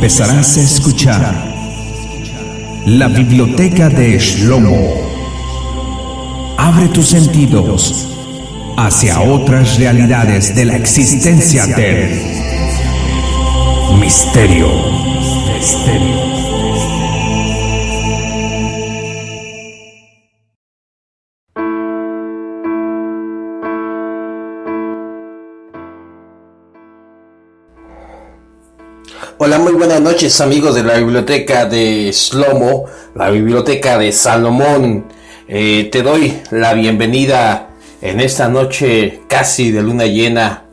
Empezarás a escuchar la biblioteca de Shlomo. Abre tus sentidos hacia otras realidades de la existencia del misterio. Hola, muy buenas noches amigos de la biblioteca de Shlomo, la biblioteca de Salomón. Te doy la bienvenida en esta noche casi de luna llena,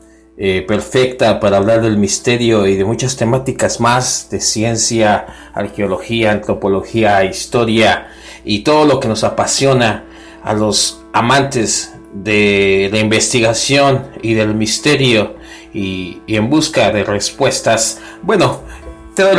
perfecta para hablar del misterio y de muchas temáticas más de ciencia, arqueología, antropología, historia y todo lo que nos apasiona a los amantes de la investigación y del misterio y en busca de respuestas. Bueno, te doy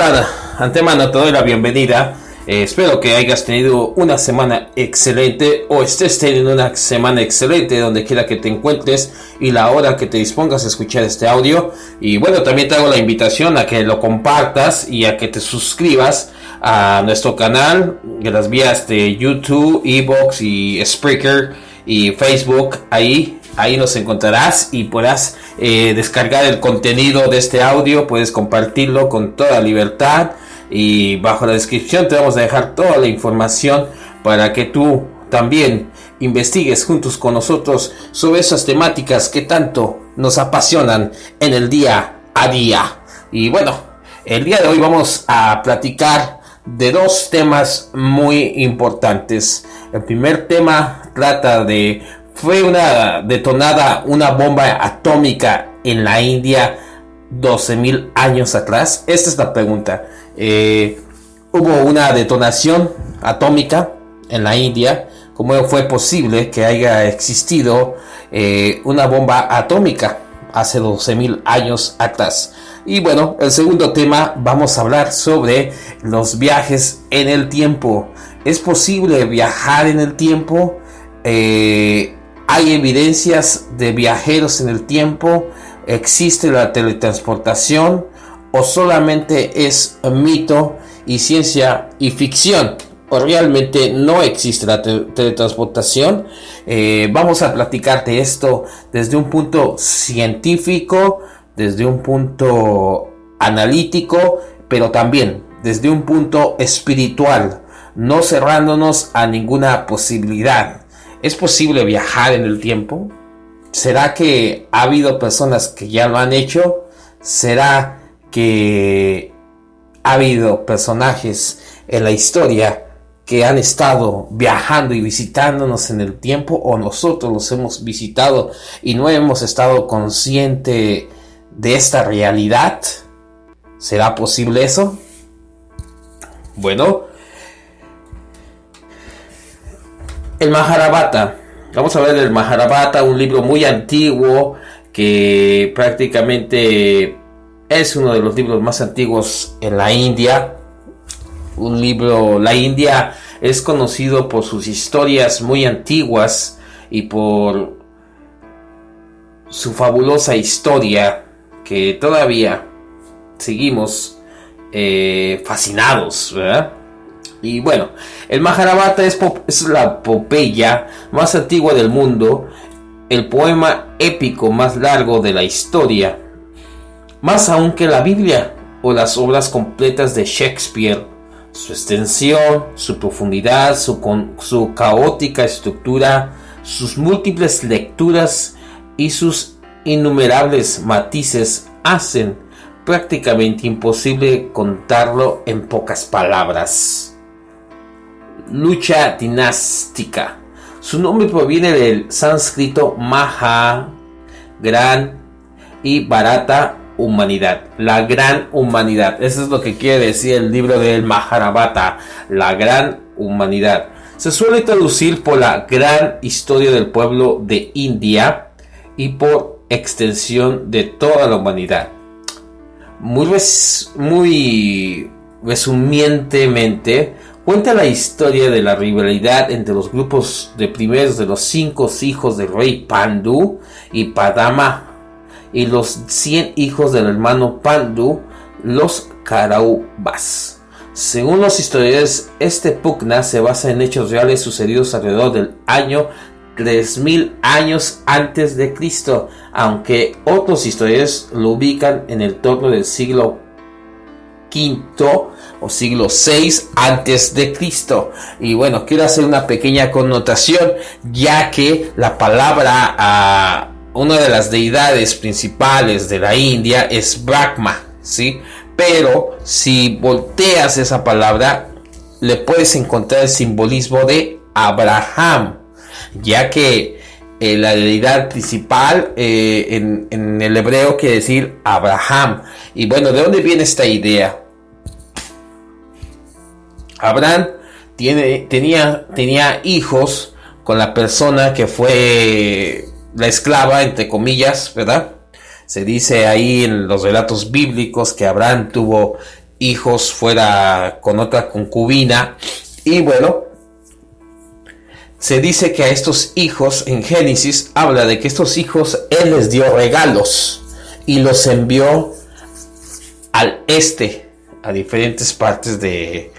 la bienvenida. Espero que hayas tenido una semana excelente o estés teniendo una semana excelente donde quiera que te encuentres y la hora que te dispongas a escuchar este audio. Y bueno, también te hago la invitación a que lo compartas y a que te suscribas a nuestro canal en las vías de YouTube, Evox y Spreaker y Facebook. Ahí nos encontrarás y podrás descargar el contenido de este audio. Puedes compartirlo con toda libertad y bajo la descripción te vamos a dejar toda la información para que tú también investigues juntos con nosotros sobre esas temáticas que tanto nos apasionan en el día a día. Y bueno, el día de hoy vamos a platicar de dos temas muy importantes. El primer tema trata de: ¿fue detonada una bomba atómica en la India 12,000 años atrás? Esta es la pregunta. ¿Hubo una detonación atómica en la India? ¿Cómo fue posible que haya existido una bomba atómica hace 12,000 años atrás? Y bueno, el segundo tema, vamos a hablar sobre los viajes en el tiempo. ¿Es posible viajar en el tiempo? ¿Hay evidencias de viajeros en el tiempo? ¿Existe la teletransportación? ¿O solamente es mito y ciencia y ficción? ¿O realmente no existe la teletransportación? Vamos a platicar de esto desde un punto científico, desde un punto analítico, pero también desde un punto espiritual, no cerrándonos a ninguna posibilidad. ¿Es posible viajar en el tiempo? ¿Será que ha habido personas que ya lo han hecho? ¿Será que ha habido personajes en la historia que han estado viajando y visitándonos en el tiempo, o nosotros los hemos visitado y no hemos estado conscientes de esta realidad? ¿Será posible eso? Bueno, el Mahabharata. Vamos a ver el Mahabharata, un libro muy antiguo que prácticamente es uno de los libros más antiguos en la India. La India es conocido por sus historias muy antiguas y por su fabulosa historia que todavía seguimos fascinados, ¿verdad? Y bueno, el Mahabharata es la epopeya más antigua del mundo, el poema épico más largo de la historia, más aún que la Biblia o las obras completas de Shakespeare. Su extensión, su profundidad, su caótica estructura, sus múltiples lecturas y sus innumerables matices hacen prácticamente imposible contarlo en pocas palabras. Lucha dinástica. Su nombre proviene del sánscrito Maha, gran, y Bharata, humanidad. La gran humanidad. Eso es lo que quiere decir el libro del Mahabharata, la gran humanidad. Se suele traducir por la gran historia del pueblo de India y por extensión de toda la humanidad. Muy resumientemente, cuenta la historia de la rivalidad entre los grupos de primeros de los 5 hijos del rey Pandu y Padama y los 100 hijos del hermano Pandu los Caraubas. Según los historiadores, este pugna se basa en hechos reales sucedidos alrededor del año 3000 años antes de Cristo, aunque otros historiadores lo ubican en el torno del siglo V o siglo VI antes de Cristo. Y bueno, quiero hacer una pequeña connotación, ya que la palabra a una de las deidades principales de la India es Brahma, ¿sí? Pero si volteas esa palabra, le puedes encontrar el simbolismo de Abraham, ya que la deidad principal en el hebreo quiere decir Abraham. Y bueno, ¿de dónde viene esta idea? Abraham tenía hijos con la persona que fue la esclava, entre comillas, ¿verdad? Se dice ahí en los relatos bíblicos que Abraham tuvo hijos fuera con otra concubina. Y bueno, se dice que a estos hijos, en Génesis, habla de que estos hijos él les dio regalos y los envió al este, a diferentes partes de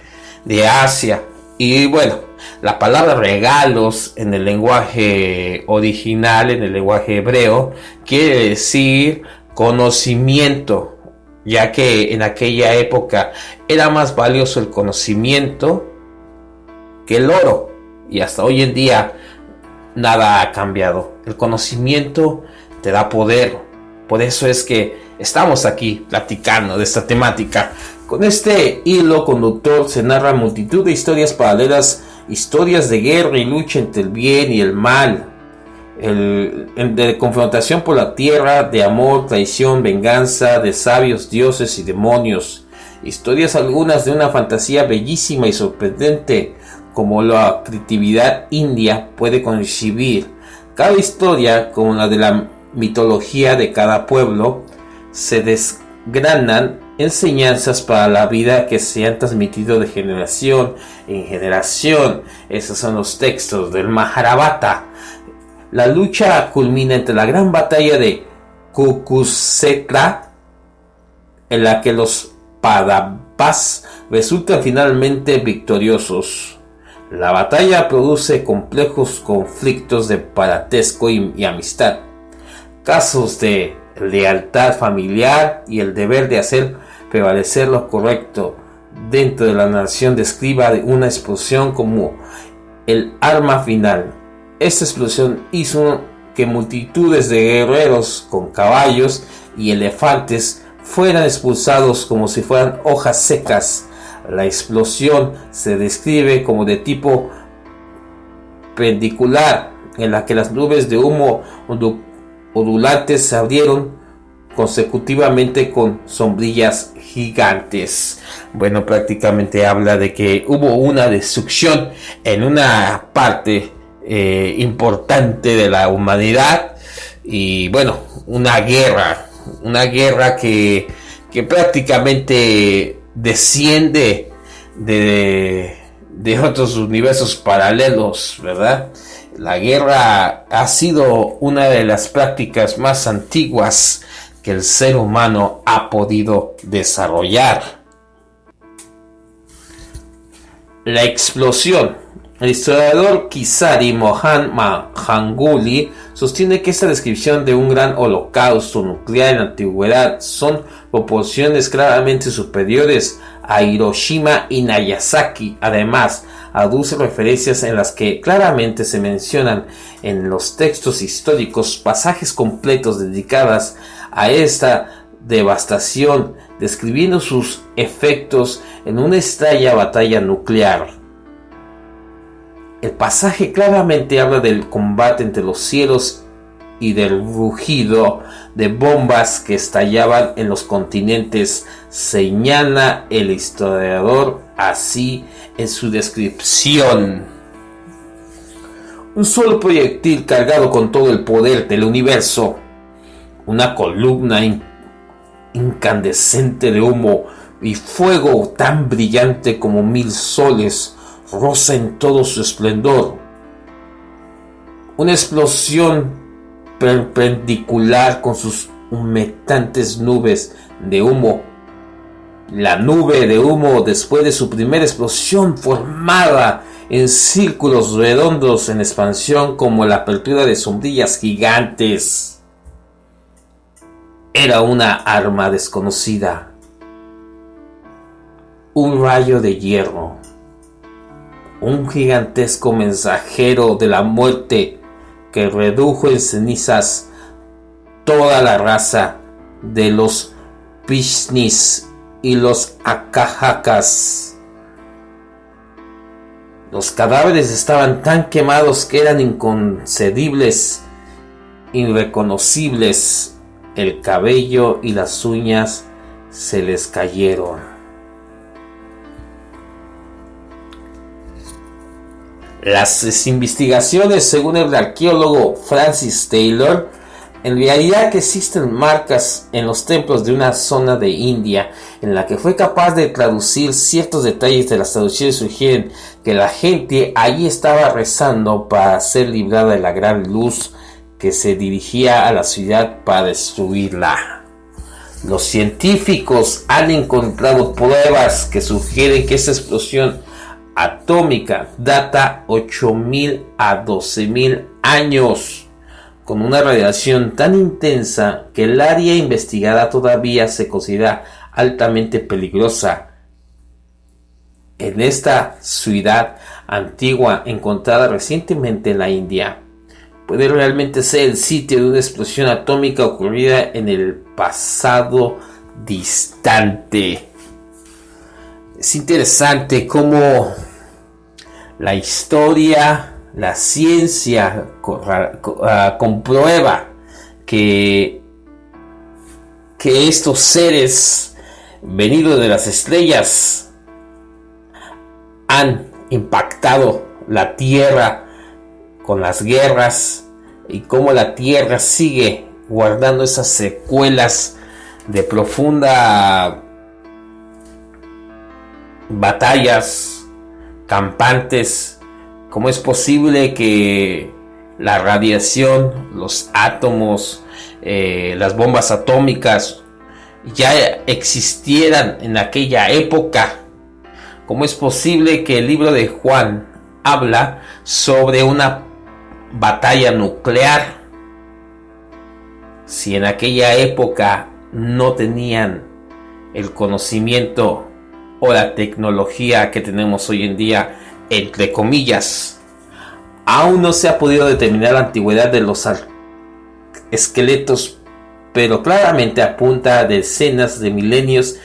Asia. Y bueno, la palabra regalos en el lenguaje original, en el lenguaje hebreo, quiere decir conocimiento, ya que en aquella época era más valioso el conocimiento que el oro. Y hasta hoy en día nada ha cambiado. El conocimiento te da poder. Por eso es que estamos aquí platicando de esta temática. Con este hilo conductor se narra multitud de historias paralelas, historias de guerra y lucha entre el bien y el mal, de confrontación por la tierra, de amor, traición, venganza, de sabios, dioses y demonios. Historias algunas de una fantasía bellísima y sorprendente, como la creatividad india puede concebir. Cada historia, como la de la mitología de cada pueblo, se desgranan enseñanzas para la vida que se han transmitido de generación en generación. Esos son los textos del Mahabharata. La lucha culmina entre la gran batalla de Kurukshetra, en la que los Pandavas resultan finalmente victoriosos. La batalla produce complejos conflictos de parentesco y amistad, casos de lealtad familiar y el deber de hacer prevalecer lo correcto. Dentro de la narración describa una explosión como el arma final. Esta explosión hizo que multitudes de guerreros con caballos y elefantes fueran expulsados como si fueran hojas secas. La explosión se describe como de tipo pendicular, en la que las nubes de humo ondulantes se abrieron consecutivamente con sombrillas gigantes. Bueno, prácticamente habla de que hubo una destrucción en una parte importante de la humanidad y bueno, una guerra que prácticamente desciende de otros universos paralelos, ¿verdad? La guerra ha sido una de las prácticas más antiguas que el ser humano ha podido desarrollar. La explosión. El historiador Kisari Mohan Manjuli sostiene que esta descripción de un gran holocausto nuclear en la antigüedad son proporciones claramente superiores a Hiroshima y Nagasaki. Además, aduce referencias en las que claramente se mencionan en los textos históricos pasajes completos dedicados a esta devastación, describiendo sus efectos en una extraña batalla nuclear. El pasaje claramente habla del combate entre los cielos y del rugido de bombas que estallaban en los continentes, señala el historiador así en su descripción. Un solo proyectil cargado con todo el poder del universo, una columna incandescente de humo y fuego tan brillante como 1000 soles, rosa en todo su esplendor. Una explosión perpendicular con sus humeantes nubes de humo La nube de humo, después de su primera explosión, formada en círculos redondos en expansión como la apertura de sombrillas gigantes, era una arma desconocida, un rayo de hierro, un gigantesco mensajero de la muerte que redujo en cenizas toda la raza de los Pishnis y los Akajacas. Los cadáveres estaban tan quemados que eran inconcebibles, irreconocibles. El cabello y las uñas se les cayeron. Las investigaciones, según el arqueólogo Francis Taylor, en realidad que existen marcas en los templos de una zona de India en la que fue capaz de traducir ciertos detalles de las traducciones. Sugieren que la gente allí estaba rezando para ser librada de la gran luz que se dirigía a la ciudad para destruirla. Los científicos han encontrado pruebas que sugieren que esta explosión atómica data 8.000 a 12.000 años, con una radiación tan intensa que el área investigada todavía se considera altamente peligrosa. En esta ciudad antigua encontrada recientemente en la India, puede realmente ser el sitio de una explosión atómica ocurrida en el pasado distante. Es interesante cómo la historia, la ciencia comprueba que estos seres venidos de las estrellas han impactado la Tierra con las guerras, y cómo la Tierra sigue guardando esas secuelas de profunda batallas campantes. ¿Cómo es posible que la radiación, los átomos, las bombas atómicas ya existieran en aquella época? ¿Cómo es posible que el libro de Juan habla sobre una batalla nuclear si en aquella época no tenían el conocimiento o la tecnología que tenemos hoy en día, entre comillas? Aún no se ha podido determinar la antigüedad de los esqueletos, pero claramente apunta a decenas de milenios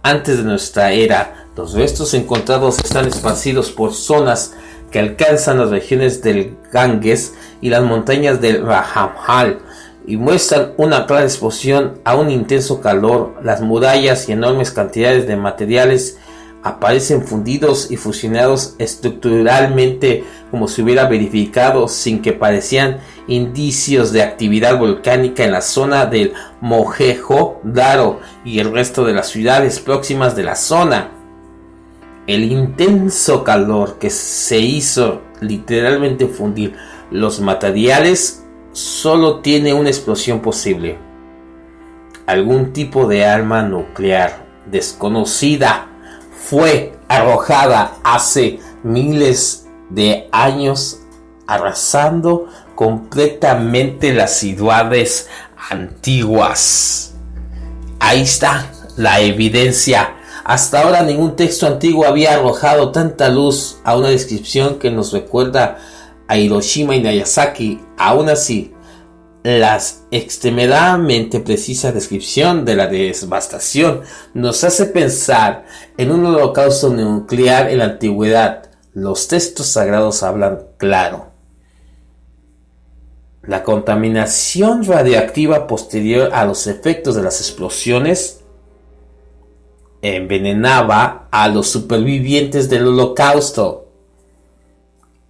antes de nuestra era. Los restos encontrados están esparcidos por zonas que alcanzan las regiones del Ganges y las montañas del Rajamahal, y muestran una clara exposición a un intenso calor. Las murallas y enormes cantidades de materiales aparecen fundidos y fusionados estructuralmente, como si hubiera verificado sin que parecían indicios de actividad volcánica en la zona del Mohenjo-Daro y el resto de las ciudades próximas de la zona. El intenso calor que se hizo literalmente fundir los materiales solo tiene una explosión posible: algún tipo de arma nuclear desconocida fue arrojada hace miles de años, arrasando completamente las ciudades antiguas. Ahí está la evidencia. Hasta ahora ningún texto antiguo había arrojado tanta luz a una descripción que nos recuerda a Hiroshima y Nagasaki. Aún así, la extremadamente precisa descripción de la devastación nos hace pensar en un holocausto nuclear en la antigüedad. Los textos sagrados hablan claro. La contaminación radioactiva posterior a los efectos de las explosiones envenenaba a los supervivientes del holocausto.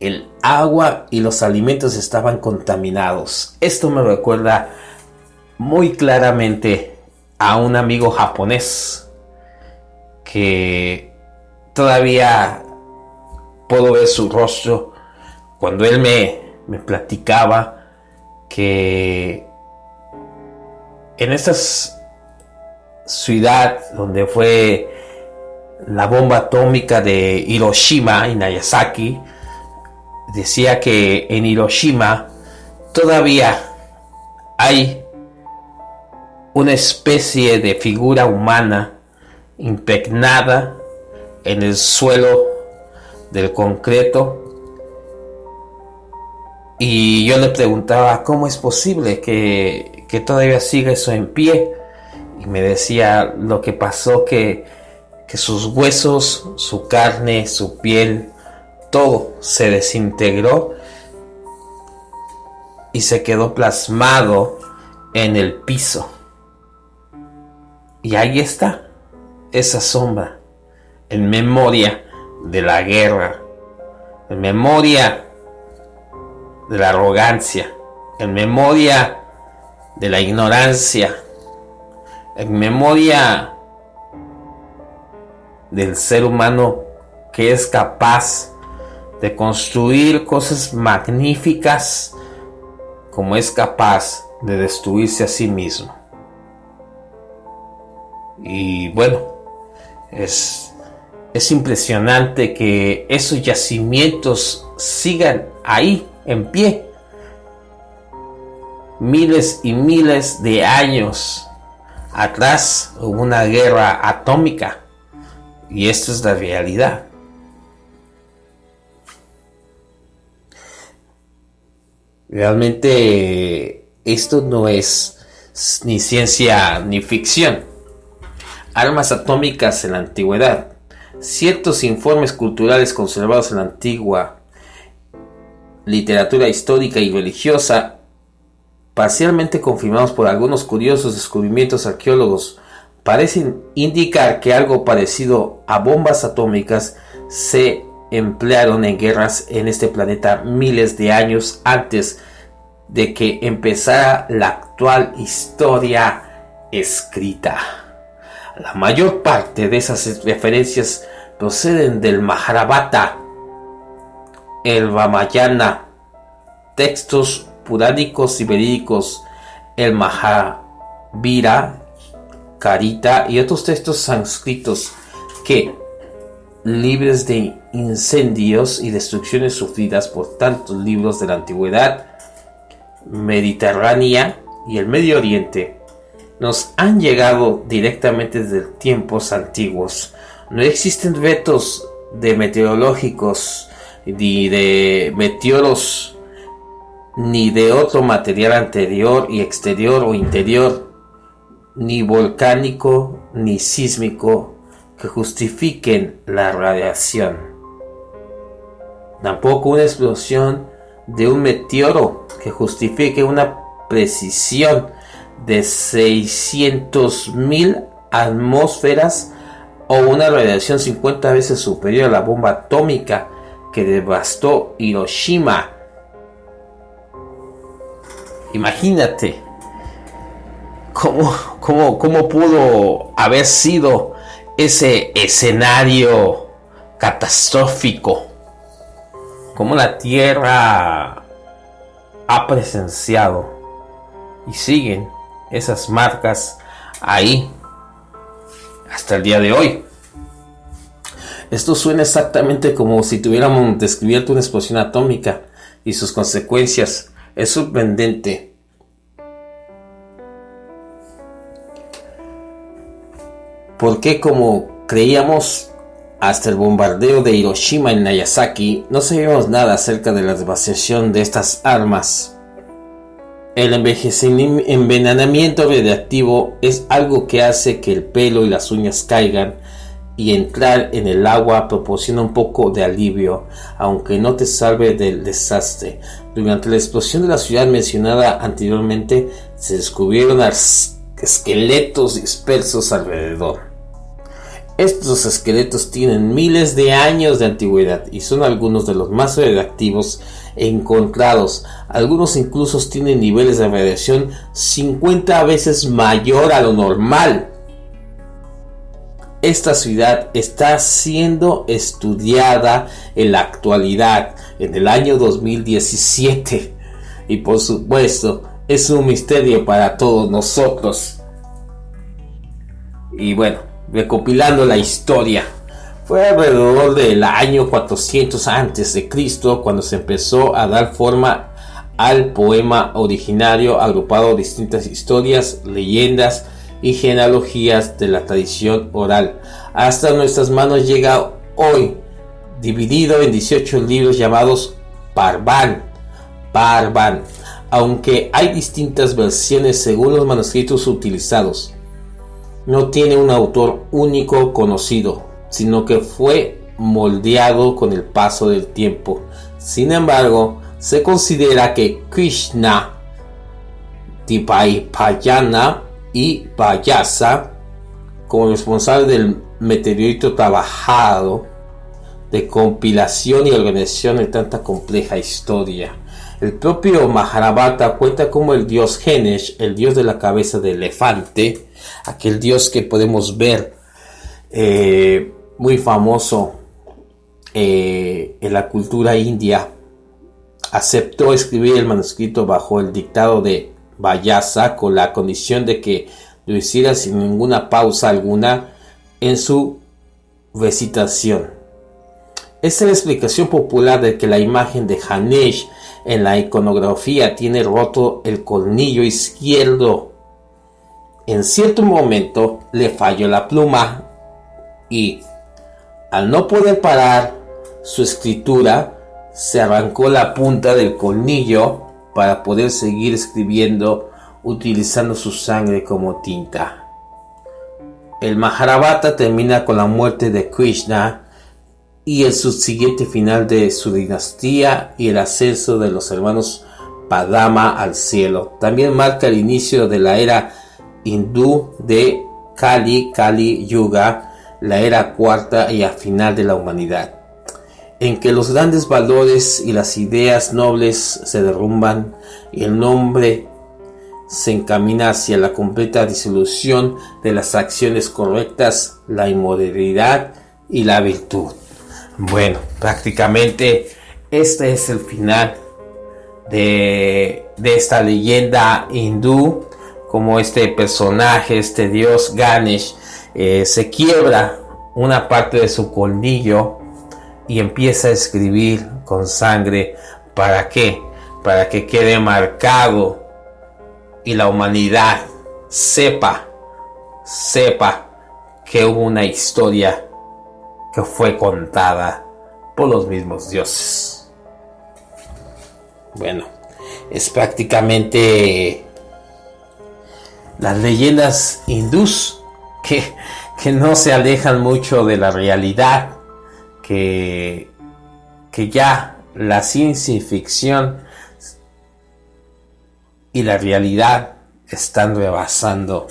El agua y los alimentos estaban contaminados. Esto me recuerda muy claramente a un amigo japonés que todavía puedo ver su rostro cuando él me platicaba que en esta ciudad donde fue la bomba atómica de Hiroshima y Nagasaki, decía que en Hiroshima todavía hay una especie de figura humana impregnada en el suelo del concreto. Y yo le preguntaba cómo es posible que todavía siga eso en pie. Y me decía lo que pasó, que sus huesos, su carne, su piel, todo se desintegró y se quedó plasmado en el piso. Y ahí está, esa sombra, en memoria de la guerra, en memoria de la arrogancia, en memoria de la ignorancia, en memoria del ser humano que es capaz de construir cosas magníficas, como es capaz de destruirse a sí mismo. Y bueno, es impresionante que esos yacimientos sigan ahí en pie, miles y miles de años atrás hubo una guerra atómica, y esto es la realidad. Realmente esto no es ni ciencia ni ficción. Armas atómicas en la antigüedad. Ciertos informes culturales conservados en la antigua literatura histórica y religiosa, parcialmente confirmados por algunos curiosos descubrimientos arqueólogos, parecen indicar que algo parecido a bombas atómicas se emplearon en guerras en este planeta miles de años antes de que empezara la actual historia escrita. La mayor parte de esas referencias proceden del Mahabharata, el Ramayana, textos puránicos y verídicos, el Mahabharata, Karita y otros textos sánscritos que, libres de incendios y destrucciones sufridas por tantos libros de la antigüedad mediterránea y el Medio Oriente, nos han llegado directamente desde tiempos antiguos. No existen retos de meteorológicos ni de meteoros ni de otro material anterior y exterior o interior, ni volcánico ni sísmico, que justifiquen la radiación. Tampoco una explosión de un meteoro que justifique una precisión de 600.000 atmósferas o una radiación 50 veces superior a la bomba atómica que devastó Hiroshima. Imagínate cómo pudo haber sido ese escenario catastrófico, cómo la Tierra ha presenciado, y siguen esas marcas ahí hasta el día de hoy. Esto suena exactamente como si tuviéramos descubierto una explosión atómica y sus consecuencias. Es sorprendente. Porque como creíamos hasta el bombardeo de Hiroshima y Nagasaki, no sabíamos nada acerca de la devastación de estas armas. El envenenamiento radiactivo es algo que hace que el pelo y las uñas caigan, y entrar en el agua proporciona un poco de alivio, aunque no te salve del desastre. Durante la explosión de la ciudad mencionada anteriormente, se descubrieron esqueletos dispersos alrededor. Estos esqueletos tienen miles de años de antigüedad y son algunos de los más radiactivos encontrados. Algunos incluso tienen niveles de radiación 50 veces mayor a lo normal. Esta ciudad está siendo estudiada en la actualidad, en el año 2017, y por supuesto es un misterio para todos nosotros. Y bueno, recopilando la historia, Fue alrededor del año 400 a.C. cuando se empezó a dar forma al poema originario, agrupado distintas historias, leyendas y genealogías de la tradición oral. Hasta nuestras manos llega hoy, dividido en 18 libros llamados Parvan, aunque hay distintas versiones según los manuscritos utilizados. No tiene un autor único conocido, sino que fue moldeado con el paso del tiempo. Sin embargo, se considera que Krishna, Dvaipayana y Vyasa, como responsable del meteorito trabajado de compilación y organización de tanta compleja historia. El propio Mahabharata cuenta como el dios Ganesh, el dios de la cabeza de elefante, aquel dios que podemos ver muy famoso en la cultura india, aceptó escribir el manuscrito bajo el dictado de Vyasa con la condición de que lo hiciera sin ninguna pausa alguna en su recitación. Esta es la explicación popular de que la imagen de Ganesh en la iconografía tiene roto el colmillo izquierdo. En cierto momento le falló la pluma y, al no poder parar su escritura, se arrancó la punta del colmillo para poder seguir escribiendo utilizando su sangre como tinta. El Mahabharata termina con la muerte de Krishna y el subsiguiente final de su dinastía y el ascenso de los hermanos Padama al cielo. También marca el inicio de la era hindú de Kali Yuga, la era cuarta y al final de la humanidad, en que los grandes valores y las ideas nobles se derrumban y el hombre se encamina hacia la completa disolución de las acciones correctas, la inmoralidad y la virtud. Bueno, prácticamente este es el final de esta leyenda hindú, como este personaje, este dios Ganesh, se quiebra una parte de su colmillo y empieza a escribir con sangre. ¿Para qué? Para que quede marcado y la humanidad sepa que hubo una historia que fue contada por los mismos dioses. Bueno, es prácticamente las leyendas hindús que no se alejan mucho de la realidad, que ya la ciencia ficción y la realidad están rebasando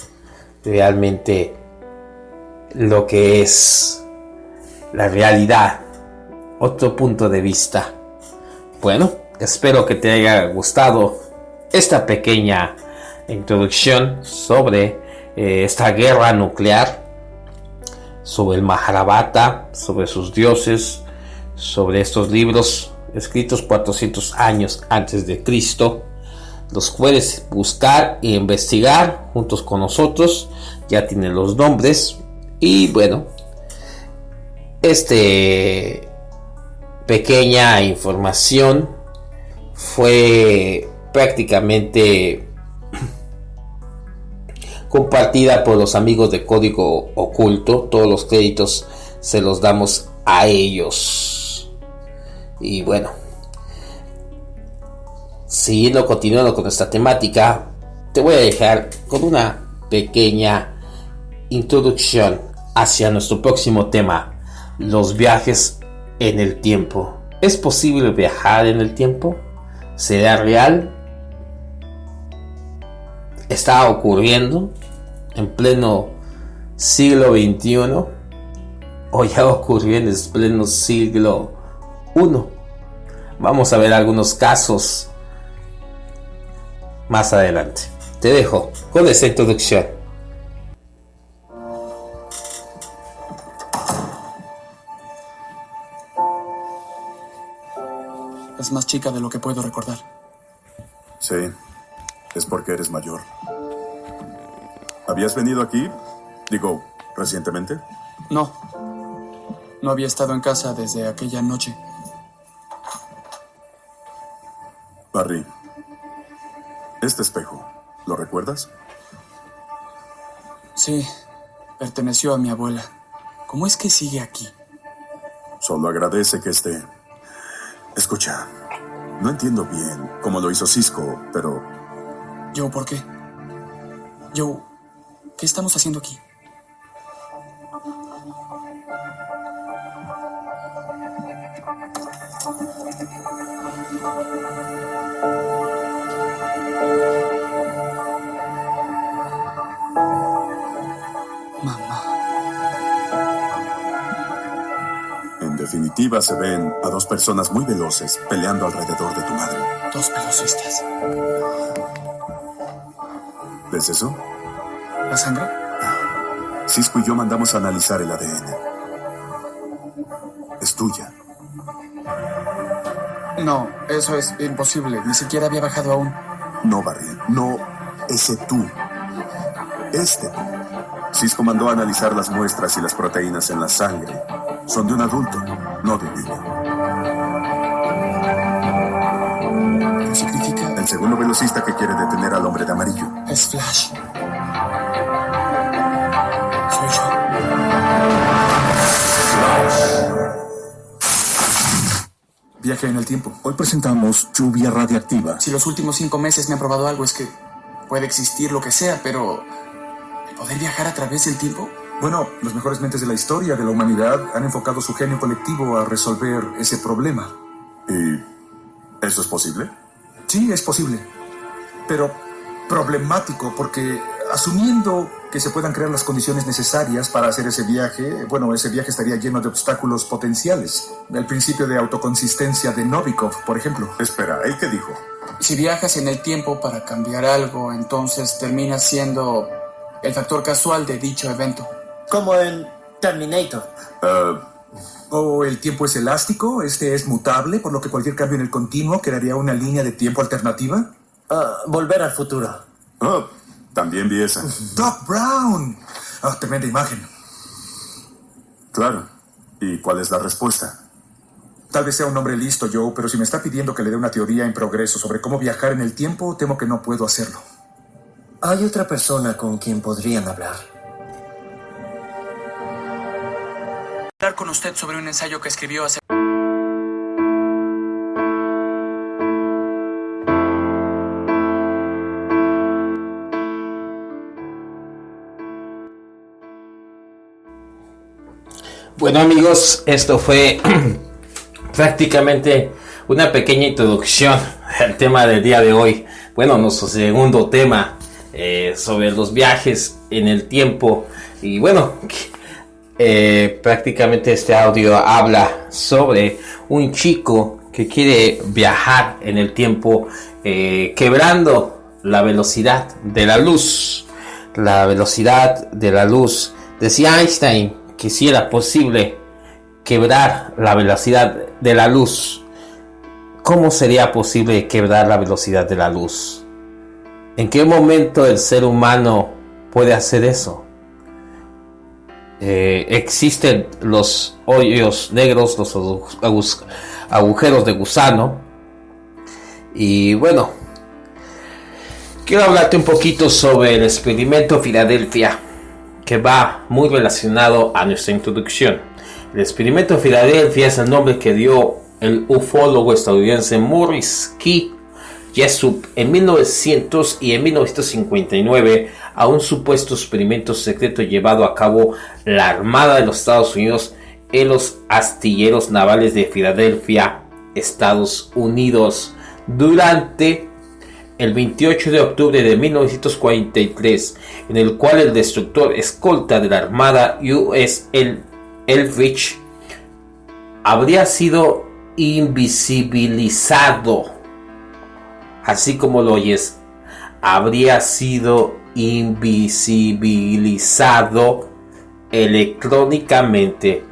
realmente lo que es la realidad, otro punto de vista. Bueno, espero que te haya gustado esta pequeña introducción sobre esta guerra nuclear, sobre el Mahabharata, sobre sus dioses, sobre estos libros escritos 400 años antes de Cristo. Los puedes buscar e investigar juntos con nosotros, ya tienen los nombres. Y bueno, pequeña información fue prácticamente compartida por los amigos de Código Oculto. Todos los créditos se los damos a ellos. Y bueno, continuando con esta temática, te voy a dejar con una pequeña introducción hacia nuestro próximo tema: los viajes en el tiempo. ¿Es posible viajar en el tiempo? ¿Será real? ¿Está ocurriendo en pleno siglo XXI? ¿O ya ocurrió en el pleno siglo I? Vamos a ver algunos casos más adelante. Te dejo con esta introducción. Es más chica de lo que puedo recordar. Sí, es porque eres mayor. ¿Habías venido aquí? Digo, ¿recientemente? No No había estado en casa desde aquella noche. Barry, este espejo, ¿lo recuerdas? Sí, perteneció a mi abuela. ¿Cómo es que sigue aquí? Solo agradece que esté. Escucha, no entiendo bien cómo lo hizo Cisco, pero Joe, ¿por qué? Joe, ¿qué estamos haciendo aquí? Mamá. en definitiva se ven a dos personas muy veloces peleando alrededor de tu madre. Dos velocistas. ¿Ves eso? ¿La sangre? Cisco y yo mandamos a analizar el ADN. Es tuya. No, eso es imposible. Ni siquiera había bajado aún. No, Barry, no ese tú. Este tú. Cisco mandó a analizar las muestras y las proteínas en la sangre. Son de un adulto, no de un niño. ¿Qué significa? El segundo velocista que quiere detener al hombre de amarillo. Es Flash. Soy yo. Viaje en el tiempo. Hoy presentamos lluvia radiactiva. Si los últimos 5 meses me han probado algo, es que puede existir lo que sea, pero ¿el poder viajar a través del tiempo? Bueno, las mejores mentes de la historia de la humanidad han enfocado su genio colectivo a resolver ese problema. ¿Y eso es posible? Sí, es posible, pero problemático porque asumiendo que se puedan crear las condiciones necesarias para hacer ese viaje, bueno, ese viaje estaría lleno de obstáculos potenciales. El principio de autoconsistencia de Novikov, por ejemplo. Espera, ¿él qué dijo? Si viajas en el tiempo para cambiar algo, entonces terminas siendo el factor casual de dicho evento. Como en Terminator. O el tiempo es elástico, este es mutable, por lo que cualquier cambio en el continuo crearía una línea de tiempo alternativa. Volver al futuro. Oh, también vi esa. Doc Brown. Ah, tremenda imagen. Claro. ¿Y cuál es la respuesta? Tal vez sea un hombre listo, Joe, pero si me está pidiendo que le dé una teoría en progreso sobre cómo viajar en el tiempo, temo que no puedo hacerlo. Hay otra persona con quien podrían hablar. Hablar con usted sobre un ensayo que escribió hace... Bueno amigos, esto fue prácticamente una pequeña introducción al tema del día de hoy. Bueno, nuestro segundo tema sobre los viajes en el tiempo. Y bueno, prácticamente este audio habla sobre un chico que quiere viajar en el tiempo quebrando la velocidad de la luz. La velocidad de la luz. Decía Einstein que si era posible quebrar la velocidad de la luz. ¿Cómo sería posible quebrar la velocidad de la luz? ¿En qué momento el ser humano puede hacer eso? Existen los hoyos negros, los agujeros de gusano. Y bueno, quiero hablarte un poquito sobre el experimento Filadelfia, que va muy relacionado a nuestra introducción. El experimento Filadelfia es el nombre que dio el ufólogo estadounidense Morris K. Jessup en 1900 y en 1959 a un supuesto experimento secreto llevado a cabo la Armada de los Estados Unidos en los astilleros navales de Filadelfia, Estados Unidos, durante el 28 de octubre de 1943, en el cual el destructor escolta de la Armada U.S. Eldridge habría sido invisibilizado, así como lo oyes, habría sido invisibilizado electrónicamente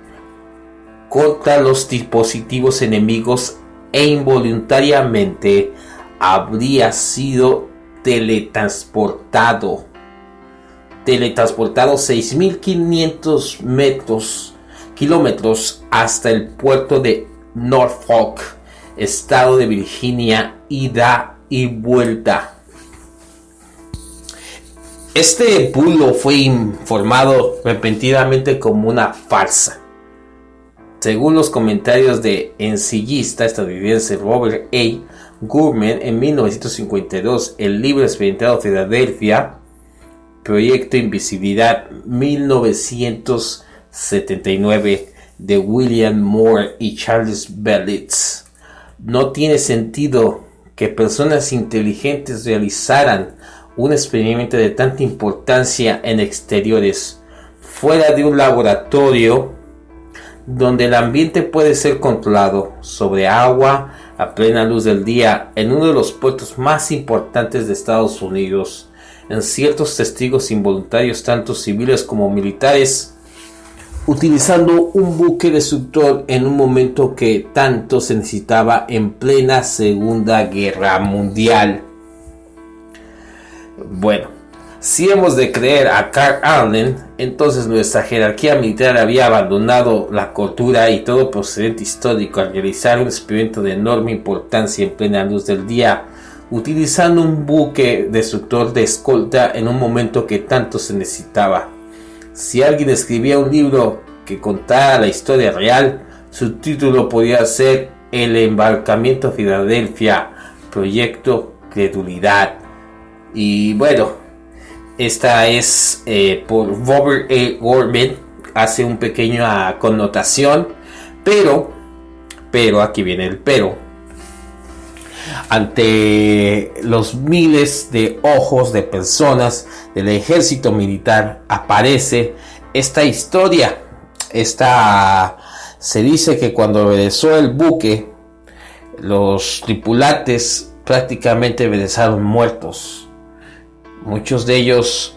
contra los dispositivos enemigos e involuntariamente habría sido teletransportado 6.500 metros, kilómetros hasta el puerto de Norfolk, estado de Virginia, ida y vuelta. Este bulo fue informado repentinamente como una farsa. Según los comentarios de ensayista estadounidense Robert A. Gorman en 1952, el libro experimentado Filadelfia, Proyecto Invisibilidad 1979 de William Moore y Charles Bellitz, no tiene sentido que personas inteligentes realizaran un experimento de tanta importancia en exteriores, fuera de un laboratorio donde el ambiente puede ser controlado, sobre agua, a plena luz del día, en uno de los puertos más importantes de Estados Unidos, en ciertos testigos involuntarios, tanto civiles como militares, utilizando un buque destructor en un momento que tanto se necesitaba en plena Segunda Guerra Mundial. Bueno, si hemos de creer a Carl Allen, entonces nuestra jerarquía militar había abandonado la cordura y todo procedente histórico al realizar un experimento de enorme importancia en plena luz del día, utilizando un buque destructor de escolta en un momento que tanto se necesitaba. Si alguien escribía un libro que contara la historia real, su título podía ser El embarcamiento a Filadelfia, Proyecto Credulidad. Y bueno, esta es por Robert A. Gorman, hace una pequeña connotación, pero aquí viene el pero. Ante los miles de ojos de personas del ejército militar aparece esta historia. Se dice que cuando regresó el buque, los tripulantes prácticamente regresaron muertos. Muchos de ellos,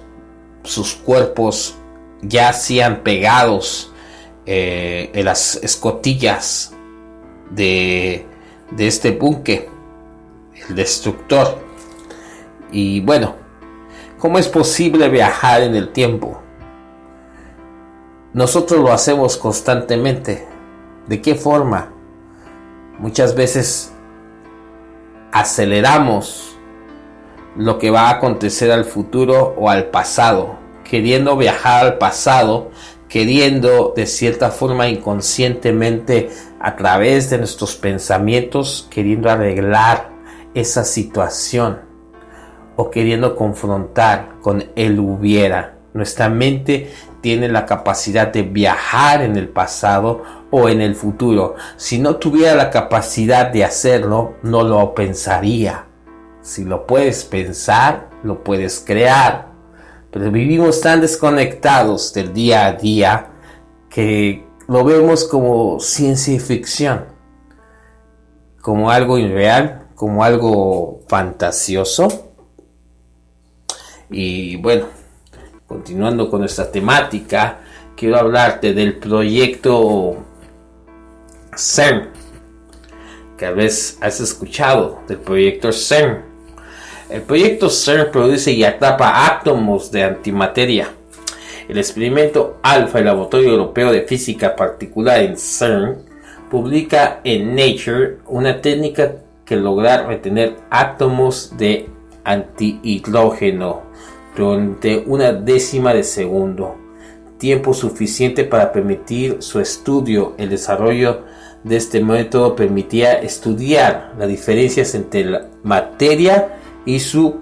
sus cuerpos yacían pegados en las escotillas de este buque, el destructor. Y bueno, ¿cómo es posible viajar en el tiempo? Nosotros lo hacemos constantemente. ¿De qué forma? Muchas veces aceleramos lo que va a acontecer al futuro o al pasado, queriendo viajar al pasado, queriendo de cierta forma inconscientemente a través de nuestros pensamientos, queriendo arreglar esa situación o queriendo confrontar con el hubiera. Nuestra mente tiene la capacidad de viajar en el pasado o en el futuro. Si no tuviera la capacidad de hacerlo, no lo pensaría. Si lo puedes pensar, lo puedes crear. Pero vivimos tan desconectados del día a día que lo vemos como ciencia ficción, como algo irreal, como algo fantasioso. Y bueno, continuando con nuestra temática, quiero hablarte del proyecto CERN, que a veces has escuchado del proyecto CERN. El proyecto CERN produce y atrapa átomos de antimateria. El experimento ALPHA, el Laboratorio Europeo de Física Particular en CERN, publica en Nature una técnica que logra retener átomos de antihidrógeno durante una décima de segundo, tiempo suficiente para permitir su estudio. El desarrollo de este método permitía estudiar las diferencias entre la materia y su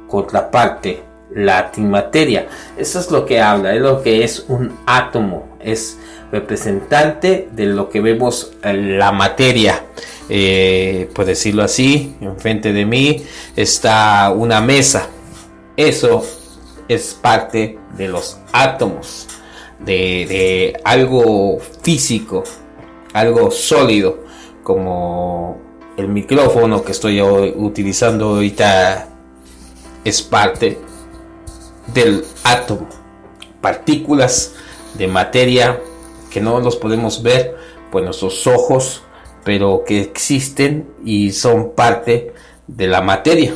contraparte, la antimateria. Eso es lo que habla, es lo que es un átomo, es representante de lo que vemos en la materia. Por decirlo así, enfrente de mí está una mesa. Eso es parte de los átomos, de algo físico, algo sólido, como el micrófono que estoy utilizando ahorita es parte del átomo. Partículas de materia que no los podemos ver por nuestros ojos, pero que existen y son parte de la materia.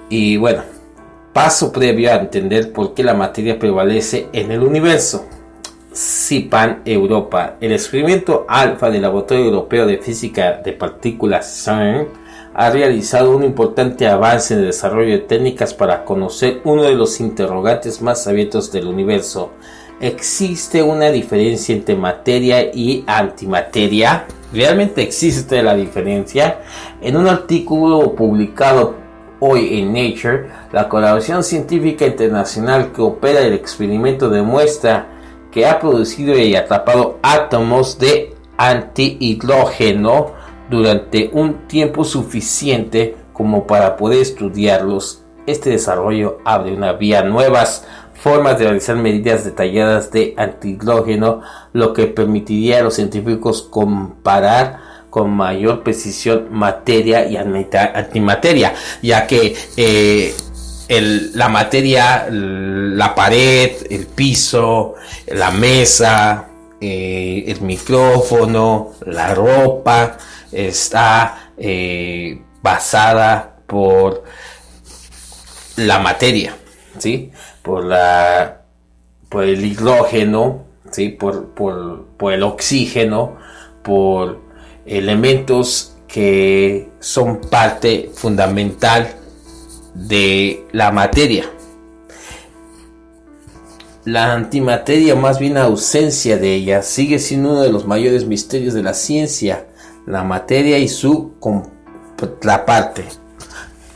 Y bueno, paso previo a entender por qué la materia prevalece en el universo. CIPAN Europa. El experimento alfa del Laboratorio Europeo de Física de Partículas CERN ha realizado un importante avance en el desarrollo de técnicas para conocer uno de los interrogantes más abiertos del universo. ¿Existe una diferencia entre materia y antimateria? ¿Realmente existe la diferencia? En un artículo publicado hoy en Nature, la colaboración científica internacional que opera el experimento demuestra que ha producido y atrapado átomos de antihidrógeno durante un tiempo suficiente como para poder estudiarlos. Este desarrollo abre una vía a nuevas formas de realizar medidas detalladas de antihidrógeno, lo que permitiría a los científicos comparar con mayor precisión materia y antimateria, ya que la materia, la pared, el piso, la mesa, el micrófono, la ropa, está basada por la materia, ¿sí? Por el hidrógeno, ¿sí? por el oxígeno, por elementos que son parte fundamental de la materia. La antimateria, más bien la ausencia de ella, sigue siendo uno de los mayores misterios de la ciencia. La materia y su contraparte,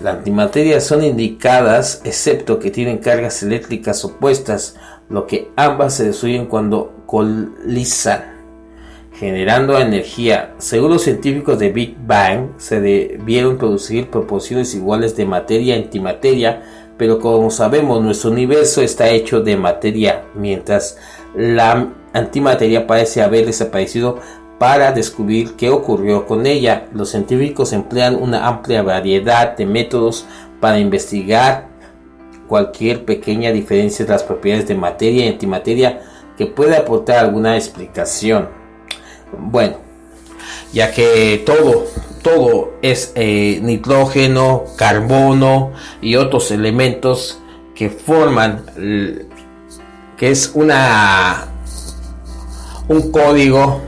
la antimateria, son indicadas, excepto que tienen cargas eléctricas opuestas, lo que ambas se destruyen cuando colisan, generando energía. Según los científicos de Big Bang, se debieron producir proporciones iguales de materia y antimateria, pero como sabemos, nuestro universo está hecho de materia, mientras la antimateria parece haber desaparecido. Para descubrir qué ocurrió con ella, los científicos emplean una amplia variedad de métodos para investigar cualquier pequeña diferencia de las propiedades de materia y antimateria que pueda aportar alguna explicación. Bueno, ya que todo es nitrógeno, carbono y otros elementos que forman, que es un código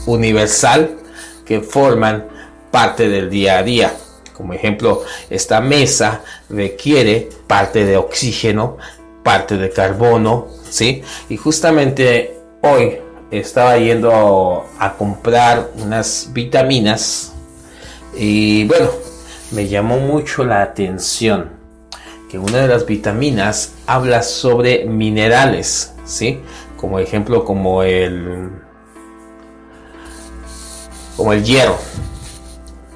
universal, que forman parte del día a día. Como ejemplo, esta mesa requiere parte de oxígeno, parte de carbono, ¿sí? Y justamente hoy estaba yendo a comprar unas vitaminas y bueno, me llamó mucho la atención que una de las vitaminas habla sobre minerales, ¿sí? Como ejemplo, como el hierro.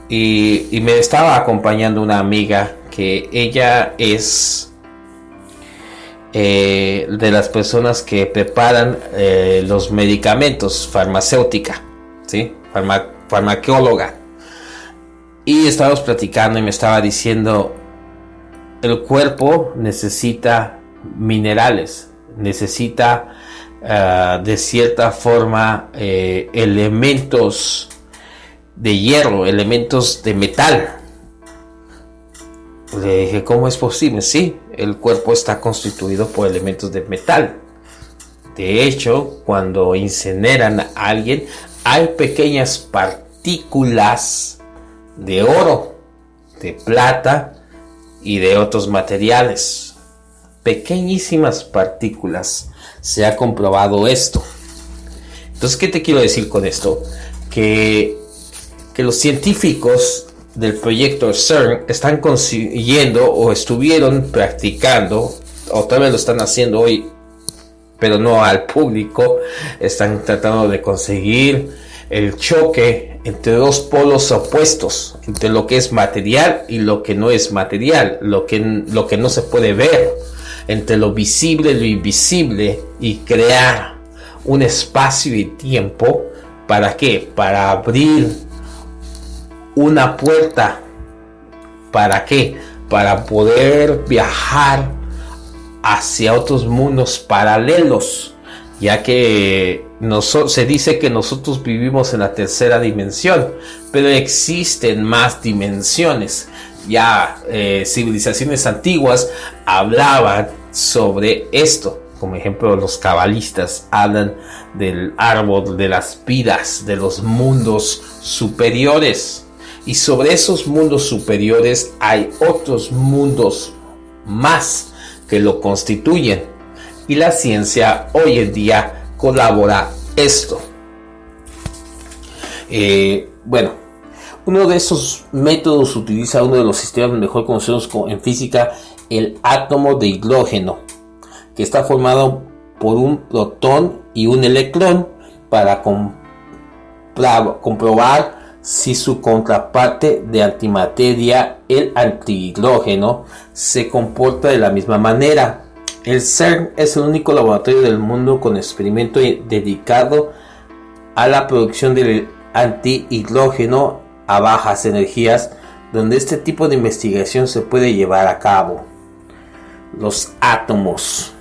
Y me estaba acompañando una amiga que ella es de las personas que preparan los medicamentos, farmacéutica, ¿sí? Farmacióloga. Y estábamos platicando y me estaba diciendo, el cuerpo necesita minerales, necesita de cierta forma elementos de hierro, elementos de metal. Le dije, ¿cómo es posible? Sí, el cuerpo está constituido por elementos de metal. De hecho, cuando incineran a alguien, hay pequeñas partículas de oro, de plata y de otros materiales. Pequeñísimas partículas. Se ha comprobado esto. Entonces, ¿qué te quiero decir con esto? Que los científicos del proyecto CERN están consiguiendo o estuvieron practicando, o tal vez lo están haciendo hoy, pero no al público. Están tratando de conseguir el choque entre dos polos opuestos, entre lo que es material y lo que no es material, lo que no se puede ver, entre lo visible y lo invisible, y crear un espacio y tiempo. ¿Para qué? Para abrir una puerta. ¿Para qué? Para poder viajar hacia otros mundos paralelos, ya que se dice que nosotros vivimos en la tercera dimensión, pero existen más dimensiones. Ya civilizaciones antiguas hablaban sobre esto, como ejemplo los cabalistas hablan del árbol de las vidas, de los mundos superiores, y sobre esos mundos superiores hay otros mundos más que lo constituyen, y la ciencia hoy en día colabora esto. Bueno, uno de esos métodos utiliza uno de los sistemas mejor conocidos en física, el átomo de hidrógeno, que está formado por un protón y un electrón, para comprobar si su contraparte de antimateria, el antihidrógeno, se comporta de la misma manera. El CERN es el único laboratorio del mundo con experimento dedicado a la producción del antihidrógeno a bajas energías, donde este tipo de investigación se puede llevar a cabo. Los átomos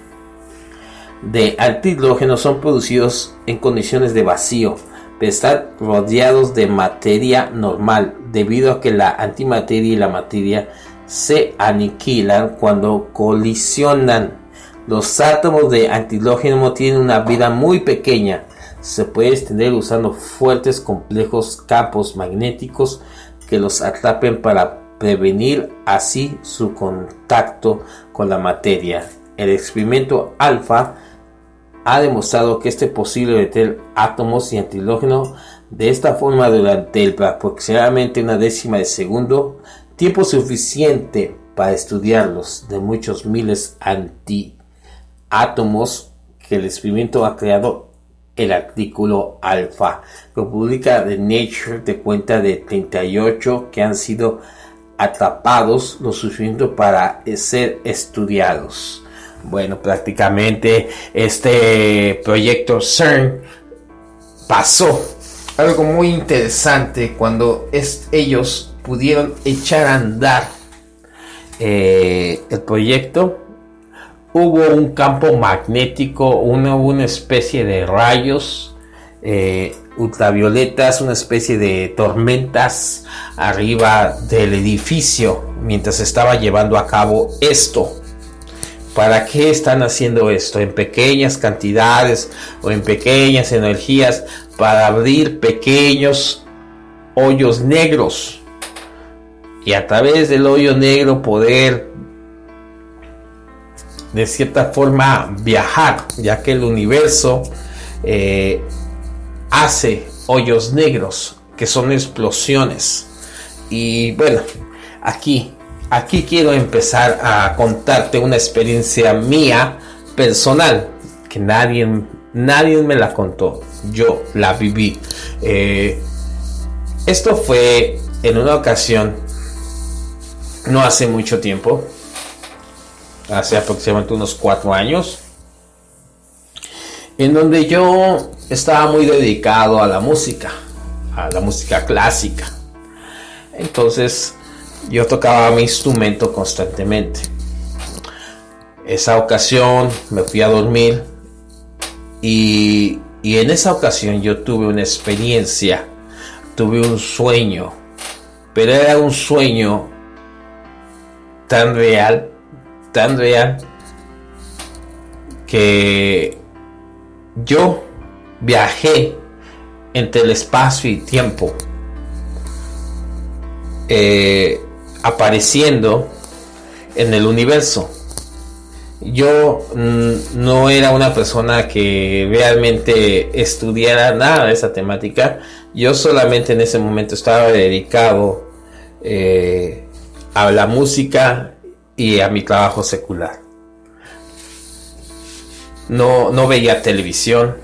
de antihidrógeno son producidos en condiciones de vacío, pero están rodeados de materia normal, debido a que la antimateria y la materia se aniquilan cuando colisionan. Los átomos de antihidrógeno tienen una vida muy pequeña. Se puede extender usando fuertes complejos campos magnéticos que los atrapen para prevenir así su contacto con la materia. El experimento alfa ha demostrado que es posible meter átomos y antihidrógeno de esta forma durante aproximadamente una décima de segundo, tiempo suficiente para estudiarlos de muchos miles antiátomos que el experimento ha creado. El artículo alfa que publica The Nature de cuenta de 38 que han sido atrapados lo suficiente para ser estudiados. Bueno, prácticamente este proyecto CERN pasó algo muy interesante cuando ellos pudieron echar a andar el proyecto. Hubo un campo magnético, una especie de rayos ultravioletas, una especie de tormentas arriba del edificio mientras se estaba llevando a cabo esto. ¿Para qué están haciendo esto? En pequeñas cantidades o en pequeñas energías, para abrir pequeños hoyos negros y a través del hoyo negro poder de cierta forma viajar, ya que el universo hace hoyos negros que son explosiones. Y bueno, aquí quiero empezar a contarte una experiencia mía personal que nadie me la contó, yo la viví. Esto fue en una ocasión no hace mucho tiempo, hace aproximadamente unos 4 años, en donde yo estaba muy dedicado a la música clásica. Entonces yo tocaba mi instrumento constantemente. Esa ocasión me fui a dormir y en esa ocasión yo tuve una experiencia, tuve un sueño, pero era un sueño tan real que yo viajé entre el espacio y tiempo, apareciendo en el universo. Yo no era una persona que realmente estudiara nada de esa temática. Yo solamente en ese momento estaba dedicado a la música y a mi trabajo secular. No veía televisión,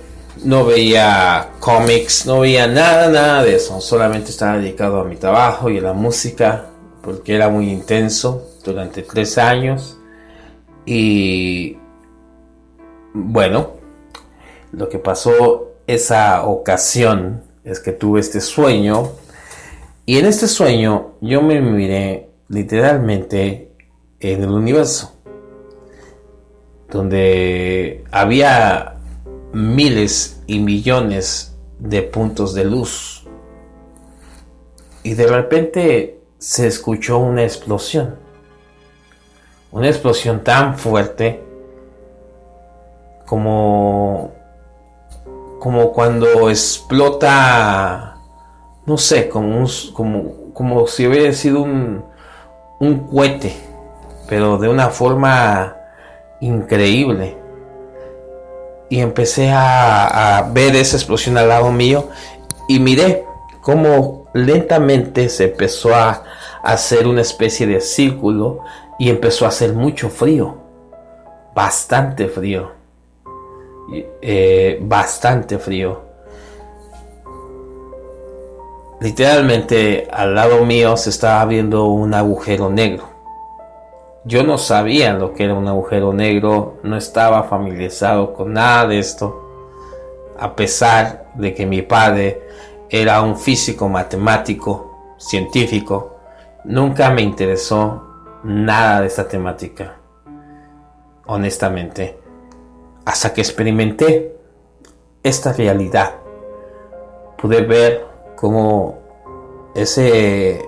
no veía cómics, no veía nada de eso. Solamente estaba dedicado a mi trabajo y a la música, porque era muy intenso durante 3 años. Y bueno, lo que pasó esa ocasión es que tuve este sueño, y en este sueño yo me miré literalmente en el universo, donde había miles y millones de puntos de luz, y de repente se escuchó una explosión tan fuerte como cuando explota, no sé, como si hubiera sido un cohete, pero de una forma increíble. Y empecé a ver esa explosión al lado mío y miré cómo lentamente se empezó a hacer una especie de círculo y empezó a hacer mucho frío, bastante frío, bastante frío. Literalmente al lado mío se estaba viendo un agujero negro. Yo no sabía lo que era un agujero negro, no estaba familiarizado con nada de esto, a pesar de que mi padre era un físico, matemático, científico. Nunca me interesó nada de esta temática, honestamente, hasta que experimenté esta realidad. Pude ver cómo ese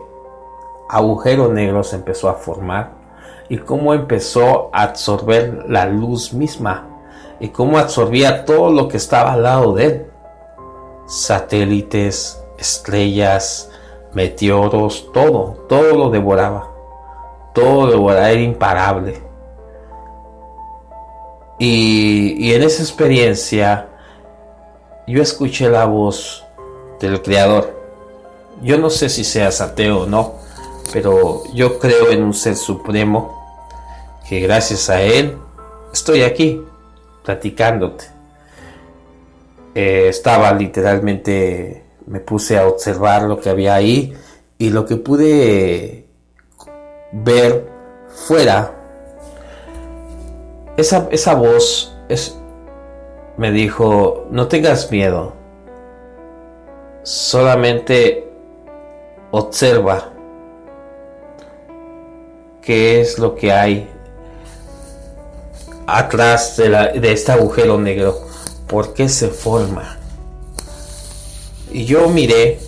agujero negro se empezó a formar y cómo empezó a absorber la luz misma y cómo absorbía todo lo que estaba al lado de él. Satélites, estrellas, meteoros, todo lo devoraba. Todo lo devoraba, era imparable. Y en esa experiencia yo escuché la voz del Creador. Yo no sé si seas ateo o no, pero yo creo en un ser supremo que gracias a él estoy aquí platicándote. Estaba literalmente, me puse a observar lo que había ahí y lo que pude ver fuera, esa voz me dijo: no tengas miedo, solamente observa qué es lo que hay atrás de este agujero negro, por qué se forma. Y yo miré,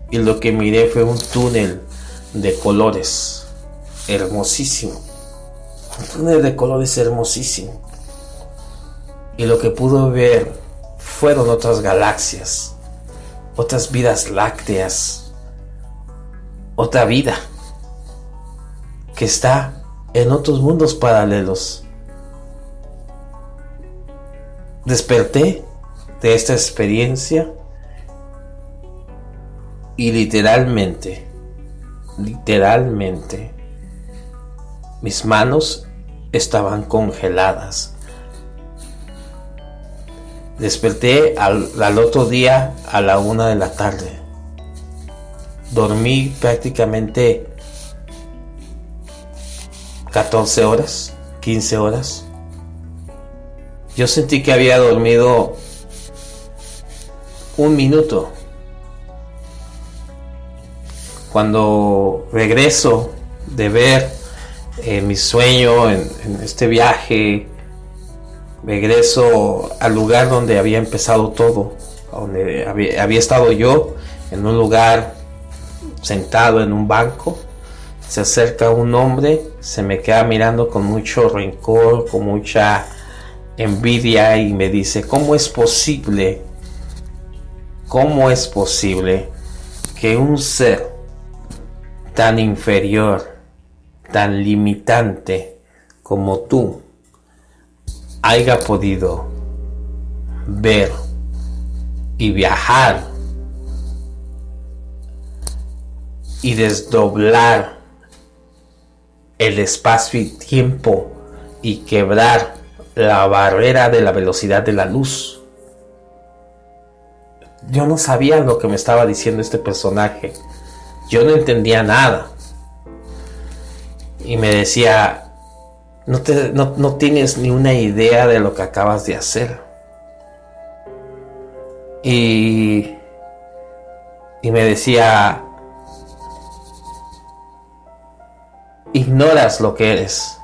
y lo que miré fue un túnel de colores hermosísimo, un túnel de colores hermosísimo, y lo que pude ver fueron otras galaxias, otras vidas lácteas, otra vida que está en otros mundos paralelos. Desperté de esta experiencia y literalmente, mis manos estaban congeladas. Desperté al otro día a la 1 de la tarde. Dormí prácticamente 14 horas, 15 horas. Yo sentí que había dormido un minuto. Cuando regreso de ver mi sueño en este viaje, regreso al lugar donde había empezado todo, donde había estado yo, en un lugar sentado en un banco. Se acerca un hombre, se me queda mirando con mucho rencor, con mucha envidia, y me dice: ¿cómo es posible que un ser tan inferior, tan limitante como tú haya podido ver y viajar y desdoblar el espacio y tiempo y quebrar la barrera de la velocidad de la luz? Yo no sabía lo que me estaba diciendo este personaje. Yo no entendía nada. Y me decía: no tienes ni una idea de lo que acabas de hacer. Y me decía: ignoras lo que eres.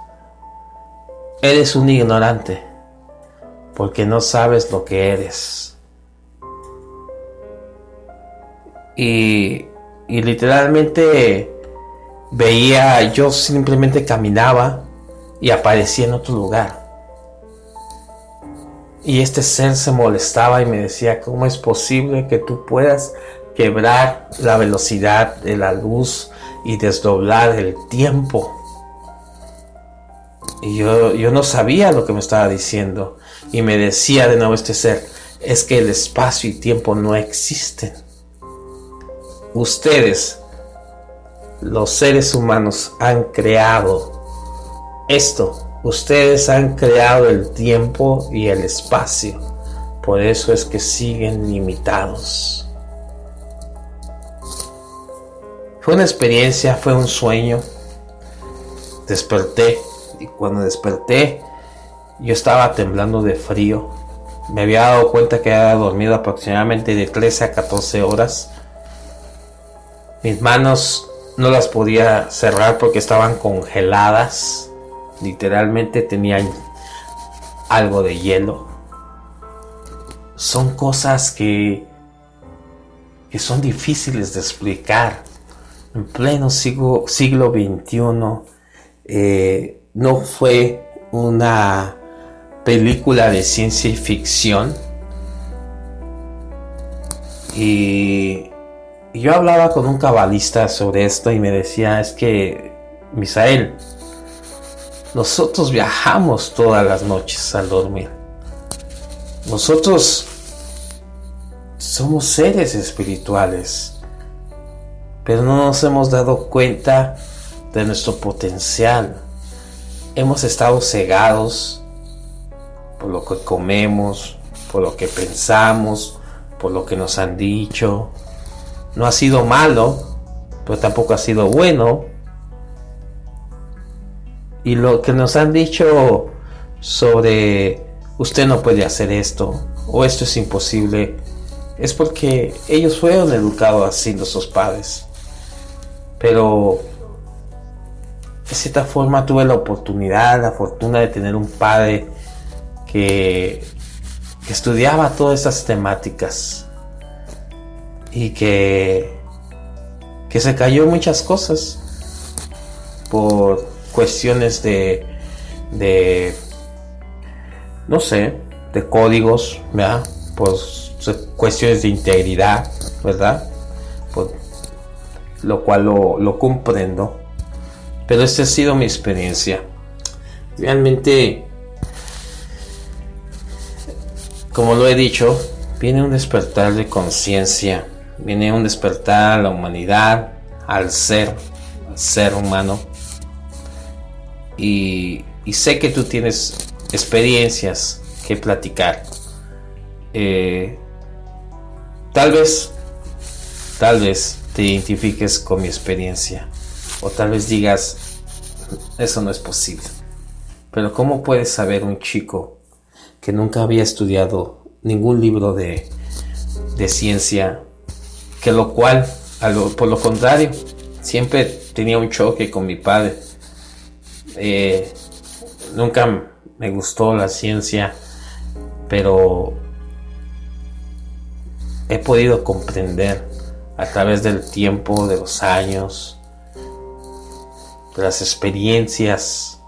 Eres un ignorante, porque no sabes lo que eres. Y literalmente veía, yo simplemente caminaba y aparecía en otro lugar. Y este ser se molestaba y me decía, ¿cómo es posible que tú puedas quebrar la velocidad de la luz y desdoblar el tiempo? Y yo no sabía lo que me estaba diciendo. Y me decía de nuevo este ser, es que el espacio y tiempo no existen. Ustedes, los seres humanos, han creado esto. Ustedes han creado el tiempo y el espacio. Por eso es que siguen limitados. Fue una experiencia, fue un sueño. Desperté. Y cuando desperté, yo estaba temblando de frío. Me había dado cuenta que había dormido aproximadamente de 13 a 14 horas. Mis manos no las podía cerrar porque estaban congeladas. Literalmente tenían algo de hielo. Son cosas que son difíciles de explicar. En pleno siglo XXI, no fue una película de ciencia ficción. Y yo hablaba con un cabalista sobre esto y me decía, es que, Misael, nosotros viajamos todas las noches al dormir. Nosotros somos seres espirituales, pero no nos hemos dado cuenta de nuestro potencial. Hemos estado cegados por lo que comemos, por lo que pensamos, por lo que nos han dicho. No ha sido malo, pero tampoco ha sido bueno. Y lo que nos han dicho sobre usted no puede hacer esto o esto es imposible, es porque ellos fueron educados así, nuestros padres. Pero de cierta forma tuve la oportunidad, la fortuna de tener un padre que estudiaba todas esas temáticas y que se cayó muchas cosas por cuestiones de no sé, de códigos, ¿verdad? Por cuestiones de integridad, ¿verdad? Por lo cual lo comprendo. Pero esta ha sido mi experiencia. Realmente, como lo he dicho, viene un despertar de conciencia, viene un despertar a la humanidad, al ser humano. Y sé que tú tienes experiencias que platicar. Tal vez te identifiques con mi experiencia, o tal vez digas, eso no es posible. Pero ¿cómo puedes saber un chico que nunca había estudiado ningún libro de ciencia, que por lo contrario, siempre tenía un choque con mi padre? Nunca me gustó la ciencia, pero he podido comprender a través del tiempo, de los años, de las experiencias,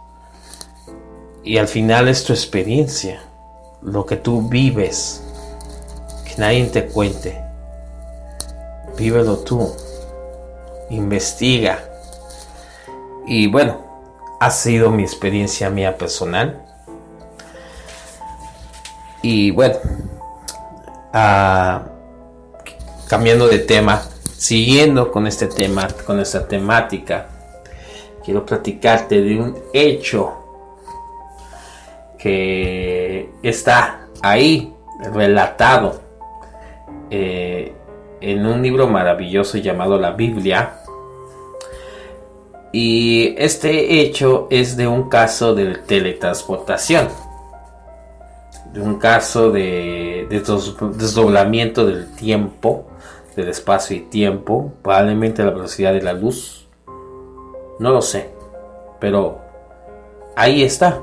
y al final es tu experiencia, lo que tú vives, que nadie te cuente. Vívelo tú, investiga. Y bueno, ha sido mi experiencia mía personal. Y bueno, cambiando de tema, siguiendo con este tema, con esta temática, quiero platicarte de un hecho que está ahí relatado en un libro maravilloso llamado la Biblia. Y este hecho es de un caso de teletransportación, de un caso de desdoblamiento del tiempo, del espacio y tiempo, probablemente a la velocidad de la luz. No lo sé, pero ahí está.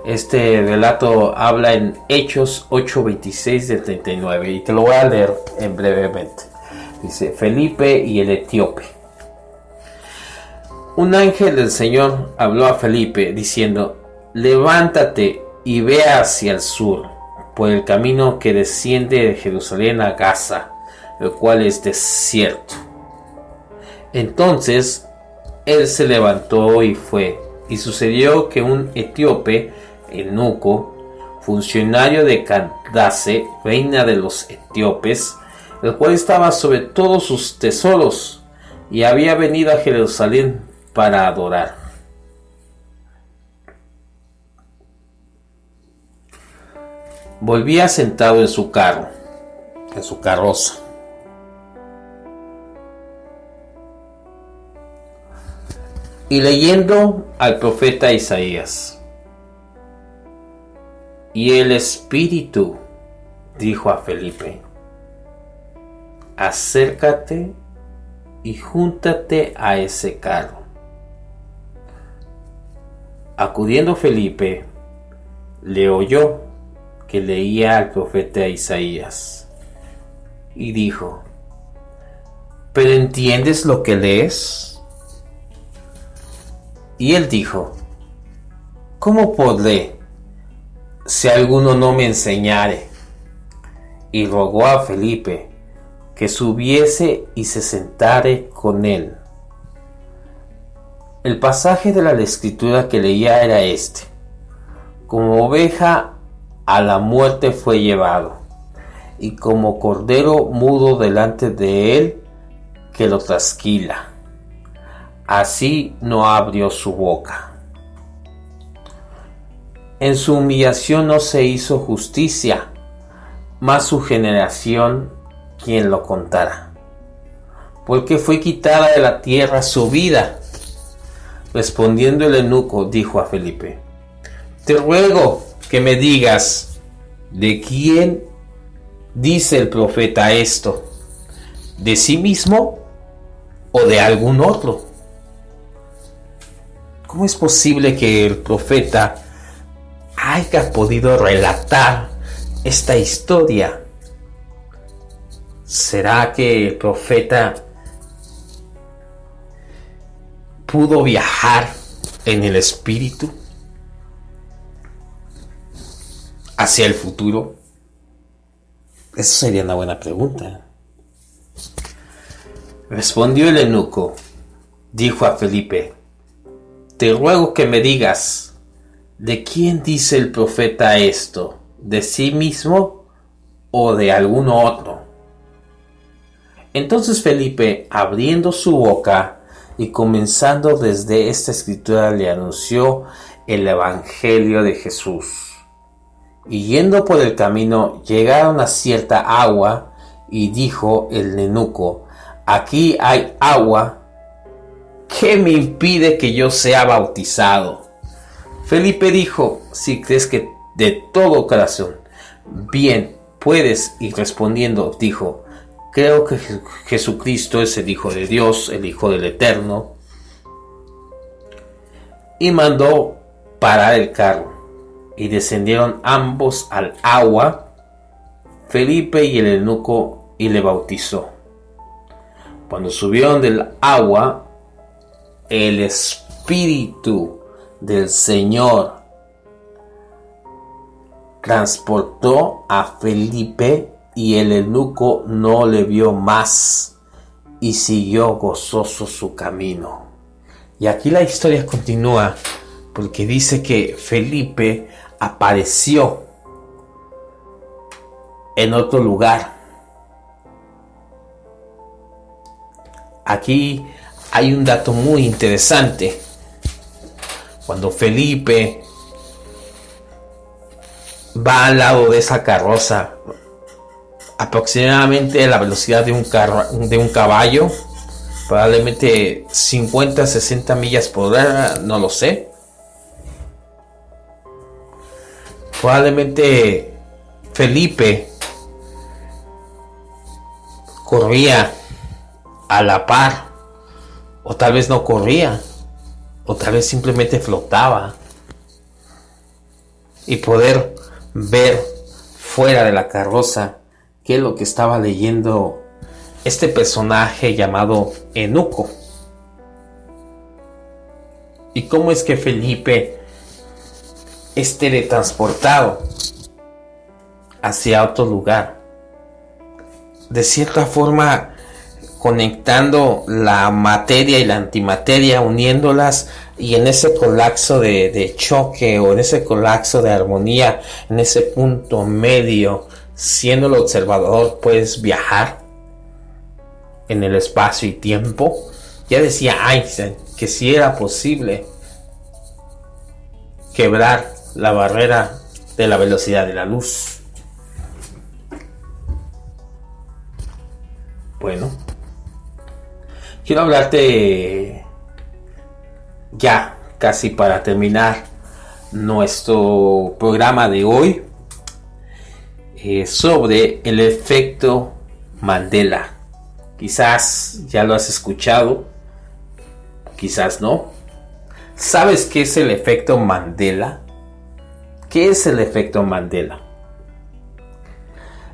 Este relato habla en Hechos 8:26 del 39 y te lo voy a leer en brevemente. Dice: Felipe y el etíope. Un ángel del Señor habló a Felipe diciendo: levántate y ve hacia el sur, por el camino que desciende de Jerusalén a Gaza, el cual es desierto. Entonces él se levantó y fue, y sucedió que un etíope, eunuco, funcionario de Candace, reina de los etíopes, el cual estaba sobre todos sus tesoros, y había venido a Jerusalén para adorar. Volvía sentado en su carro, en su carroza. Y leyendo al profeta Isaías. Y el Espíritu dijo a Felipe: acércate y júntate a ese carro. Acudiendo Felipe, le oyó que leía al profeta Isaías, y dijo: ¿pero entiendes lo que lees? Y él dijo: ¿cómo podré, si alguno no me enseñare? Y rogó a Felipe que subiese y se sentare con él. El pasaje de la escritura que leía era este: como oveja a la muerte fue llevado, y como cordero mudo delante de él que lo trasquila, así no abrió su boca. En su humillación no se hizo justicia, mas su generación, ¿quién lo contara? Porque fue quitada de la tierra su vida. Respondiendo el eunuco, dijo a Felipe: te ruego que me digas, ¿de quién dice el profeta esto? ¿De sí mismo o de algún otro? ¿Cómo es posible que el profeta haya podido relatar esta historia? ¿Será que el profeta pudo viajar en el espíritu hacia el futuro? Eso sería una buena pregunta. Respondió el eunuco, dijo a Felipe: te ruego que me digas, ¿de quién dice el profeta esto? ¿De sí mismo o de algún otro? Entonces Felipe, abriendo su boca y comenzando desde esta escritura, le anunció el evangelio de Jesús. Y yendo por el camino, llegaron a cierta agua, y dijo el eunuco: aquí hay agua, ¿qué me impide que yo sea bautizado? Felipe dijo: si crees que de todo corazón bien puedes. Y respondiendo dijo: creo que Jesucristo es el Hijo de Dios, el Hijo del Eterno. Y mandó parar el carro, y descendieron ambos al agua, Felipe y el eunuco, y le bautizó. Cuando subieron del agua, el Espíritu del Señor transportó a Felipe, y el eunuco no le vio más, y siguió gozoso su camino. Y aquí la historia continúa, porque dice que Felipe apareció en otro lugar. Aquí hay un dato muy interesante. Cuando Felipe va al lado de esa carroza, aproximadamente la velocidad de un caballo, probablemente 50-60 millas por hora, no lo sé. Probablemente Felipe corría a la par, o tal vez no corría, o tal vez simplemente flotaba, y poder ver fuera de la carroza qué es lo que estaba leyendo este personaje llamado eunuco, y cómo es que Felipe es teletransportado hacia otro lugar. De cierta forma, conectando la materia y la antimateria, uniéndolas, y en ese colapso de choque, o en ese colapso de armonía, en ese punto medio, siendo el observador, puedes viajar en el espacio y tiempo. Ya decía Einstein que si era posible quebrar la barrera de la velocidad de la luz. Bueno, quiero hablarte ya casi para terminar nuestro programa de hoy sobre el efecto Mandela. Quizás ya lo has escuchado, quizás no. ¿Sabes qué es el efecto Mandela? ¿Qué es el efecto Mandela?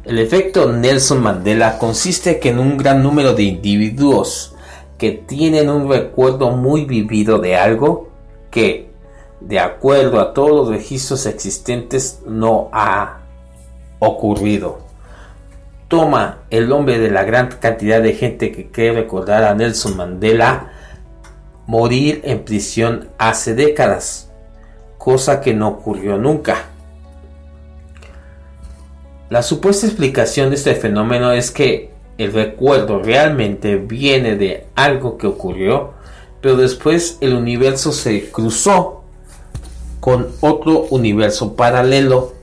El efecto Nelson Mandela consiste en un gran número de individuos que tienen un recuerdo muy vivido de algo que, de acuerdo a todos los registros existentes, no ha ocurrido. Toma el nombre de la gran cantidad de gente que quiere recordar a Nelson Mandela morir en prisión hace décadas, cosa que no ocurrió nunca. La supuesta explicación de este fenómeno es que el recuerdo realmente viene de algo que ocurrió, pero después el universo se cruzó con otro universo paralelo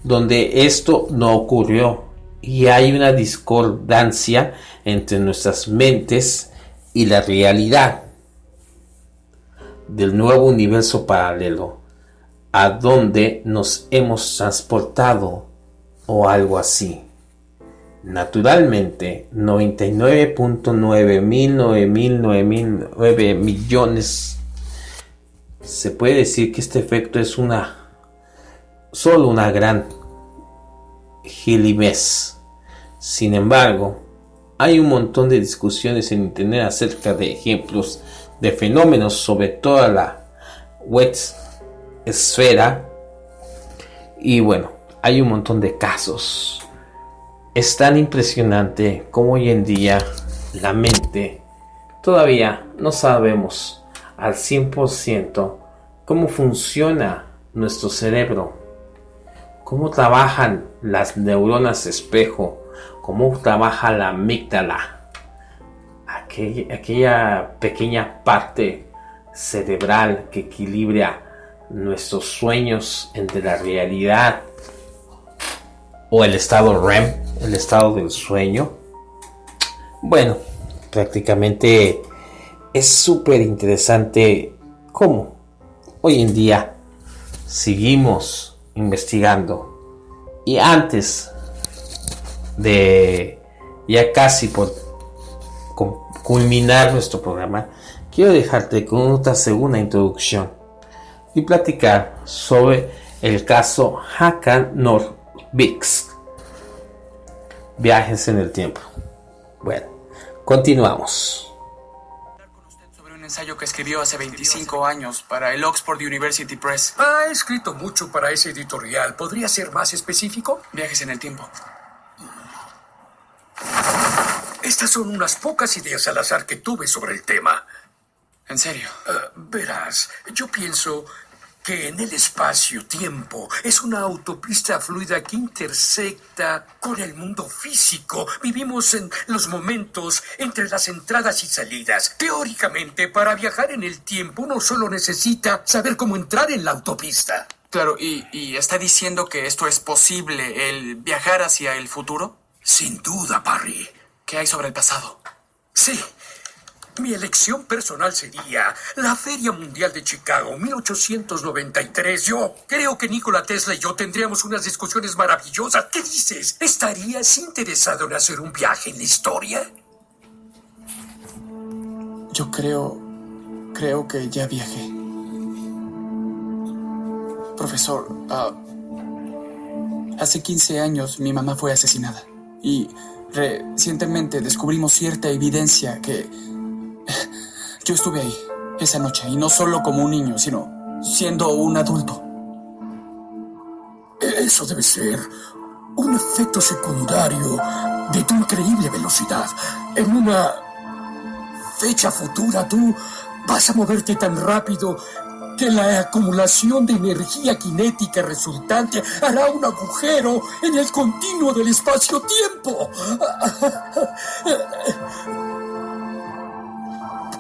donde esto no ocurrió, y hay una discordancia entre nuestras mentes y la realidad del nuevo universo paralelo a donde nos hemos transportado, o algo así. Naturalmente, 99.9 millones. Se puede decir que este efecto es solo una gran gilibés. Sin embargo, hay un montón de discusiones en internet acerca de ejemplos de fenómenos sobre toda la web esfera, y bueno, hay un montón de casos. Es tan impresionante como hoy en día la mente todavía no sabemos al 100% cómo funciona nuestro cerebro, cómo trabajan las neuronas espejo, cómo trabaja la amígdala, aquella pequeña parte cerebral que equilibra nuestros sueños entre la realidad o el estado REM, el estado del sueño. Bueno, prácticamente es súper interesante cómo hoy en día seguimos investigando. Y antes de ya casi por culminar nuestro programa, quiero dejarte con otra segunda introducción y platicar sobre el caso Hakan Norvix, viajes en el tiempo. Bueno, continuamos. Sobre un ensayo que escribió hace 25 años para el Oxford University Press. Ha escrito mucho para ese editorial. ¿Podría ser más específico? Viajes en el tiempo. Estas son unas pocas ideas al azar que tuve sobre el tema. ¿En serio? Verás, yo pienso que en el espacio-tiempo es una autopista fluida que intersecta con el mundo físico. Vivimos en los momentos entre las entradas y salidas. Teóricamente, para viajar en el tiempo, uno solo necesita saber cómo entrar en la autopista. Claro, ¿y está diciendo que esto es posible, el viajar hacia el futuro? Sin duda, Parry. ¿Qué hay sobre el pasado? Sí. Mi elección personal sería la Feria Mundial de Chicago, 1893. Yo creo que Nikola Tesla y yo tendríamos unas discusiones maravillosas. ¿Qué dices? ¿Estarías interesado en hacer un viaje en la historia? Yo creo que ya viajé. Profesor, hace 15 años mi mamá fue asesinada. Y recientemente descubrimos cierta evidencia que... Yo estuve ahí esa noche, y no solo como un niño, sino siendo un adulto. Eso debe ser un efecto secundario de tu increíble velocidad. En una fecha futura tú vas a moverte tan rápido que la acumulación de energía cinética resultante hará un agujero en el continuo del espacio-tiempo.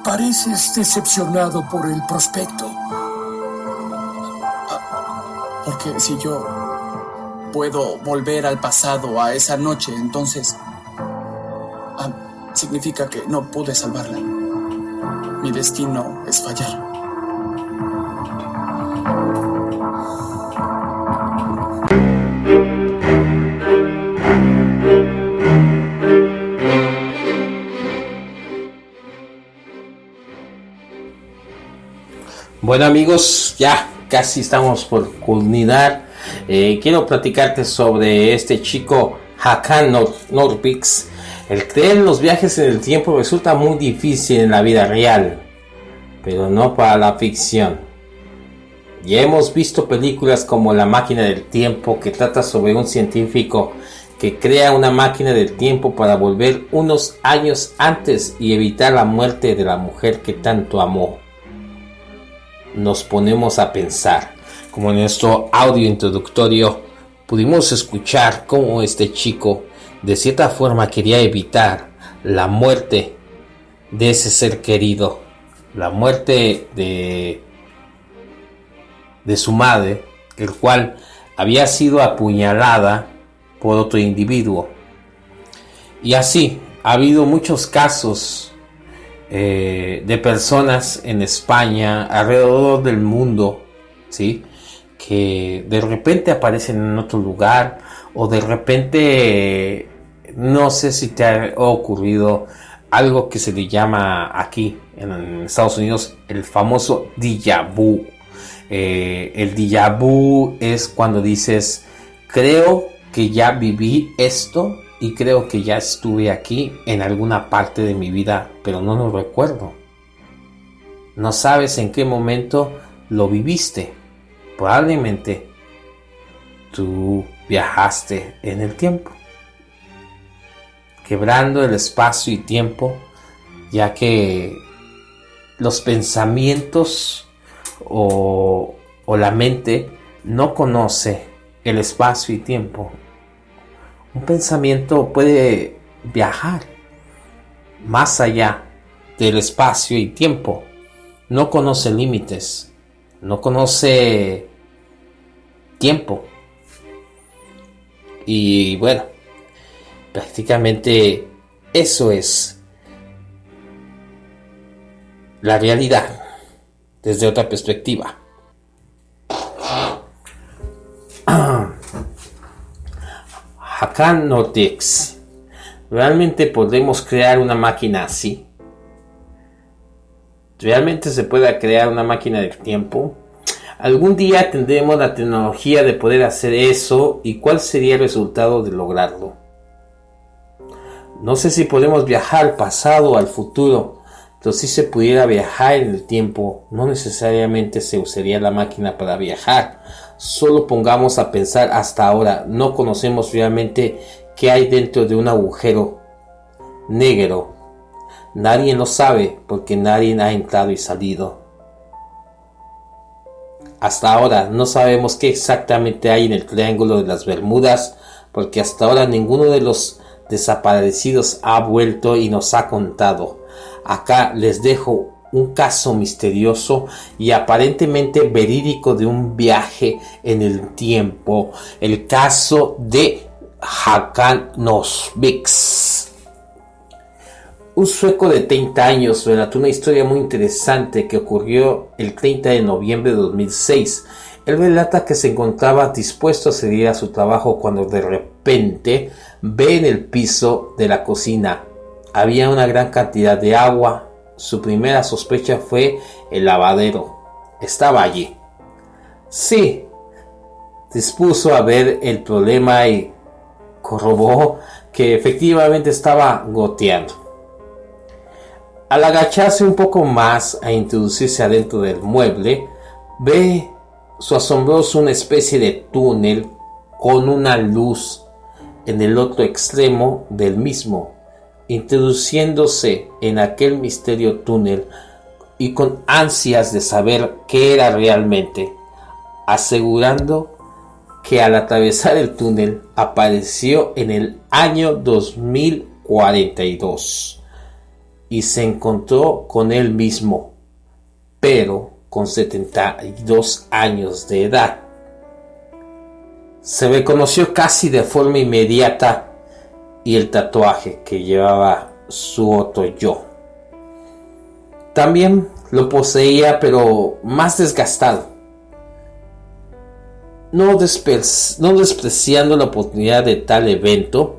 Pareces decepcionado por el prospecto. Porque si yo puedo volver al pasado a esa noche, entonces significa que no pude salvarla. Mi destino es fallar. Bueno amigos, ya casi estamos por culminar. Quiero platicarte sobre este chico Hakan Norvix. El creer en los viajes en el tiempo resulta muy difícil en la vida real, pero no para la ficción. Ya hemos visto películas como La máquina del tiempo, que trata sobre un científico que crea una máquina del tiempo para volver unos años antes y evitar la muerte de la mujer que tanto amó. Nos ponemos a pensar, como en nuestro audio introductorio pudimos escuchar cómo este chico de cierta forma quería evitar la muerte de ese ser querido, la muerte de su madre, el cual había sido apuñalada por otro individuo. Y así ha habido muchos casos de personas en España, alrededor del mundo, ¿sí?, que de repente aparecen en otro lugar, o de repente, no sé si te ha ocurrido algo que se le llama aquí en Estados Unidos el famoso déjà vu. El déjà vu es cuando dices, creo que ya viví esto y creo que ya estuve aquí en alguna parte de mi vida, pero no lo recuerdo. No sabes en qué momento lo viviste. Probablemente tú viajaste en el tiempo, quebrando el espacio y tiempo, ya que los pensamientos o la mente no conoce el espacio y tiempo. Un pensamiento puede viajar más allá del espacio y tiempo. No conoce límites, no conoce tiempo. Y bueno, prácticamente eso es la realidad desde otra perspectiva. Hakan Norvix. ¿Realmente podemos crear una máquina así? ¿Realmente se puede crear una máquina del tiempo? ¿Algún día tendremos la tecnología de poder hacer eso? ¿Y cuál sería el resultado de lograrlo? No sé si podemos viajar al pasado o al futuro, pero si se pudiera viajar en el tiempo, no necesariamente se usaría la máquina para viajar. Solo pongamos a pensar, hasta ahora no conocemos realmente qué hay dentro de un agujero negro. Nadie lo sabe porque nadie ha entrado y salido. Hasta ahora no sabemos qué exactamente hay en el Triángulo de las Bermudas, porque hasta ahora ninguno de los desaparecidos ha vuelto y nos ha contado. Acá les dejo un caso misterioso y aparentemente verídico de un viaje en el tiempo, el caso de Hakan Norvix. Un sueco de 30 años relató una historia muy interesante que ocurrió el 30 de noviembre de 2006. Él relata que se encontraba dispuesto a seguir a su trabajo cuando de repente ve en el piso de la cocina había una gran cantidad de agua. Su primera sospecha fue el lavadero. Estaba allí. Sí, dispuso a ver el problema y corroboró que efectivamente estaba goteando. Al agacharse un poco más a introducirse adentro del mueble, ve su asombroso una especie de túnel con una luz en el otro extremo del mismo, introduciéndose en aquel misterio túnel y con ansias de saber qué era realmente, asegurando que al atravesar el túnel apareció en el año 2042 y se encontró con él mismo, pero con 72 años de edad. Se reconoció casi de forma inmediata y el tatuaje que llevaba su otro yo. También lo poseía, pero más desgastado. No despreciando la oportunidad de tal evento,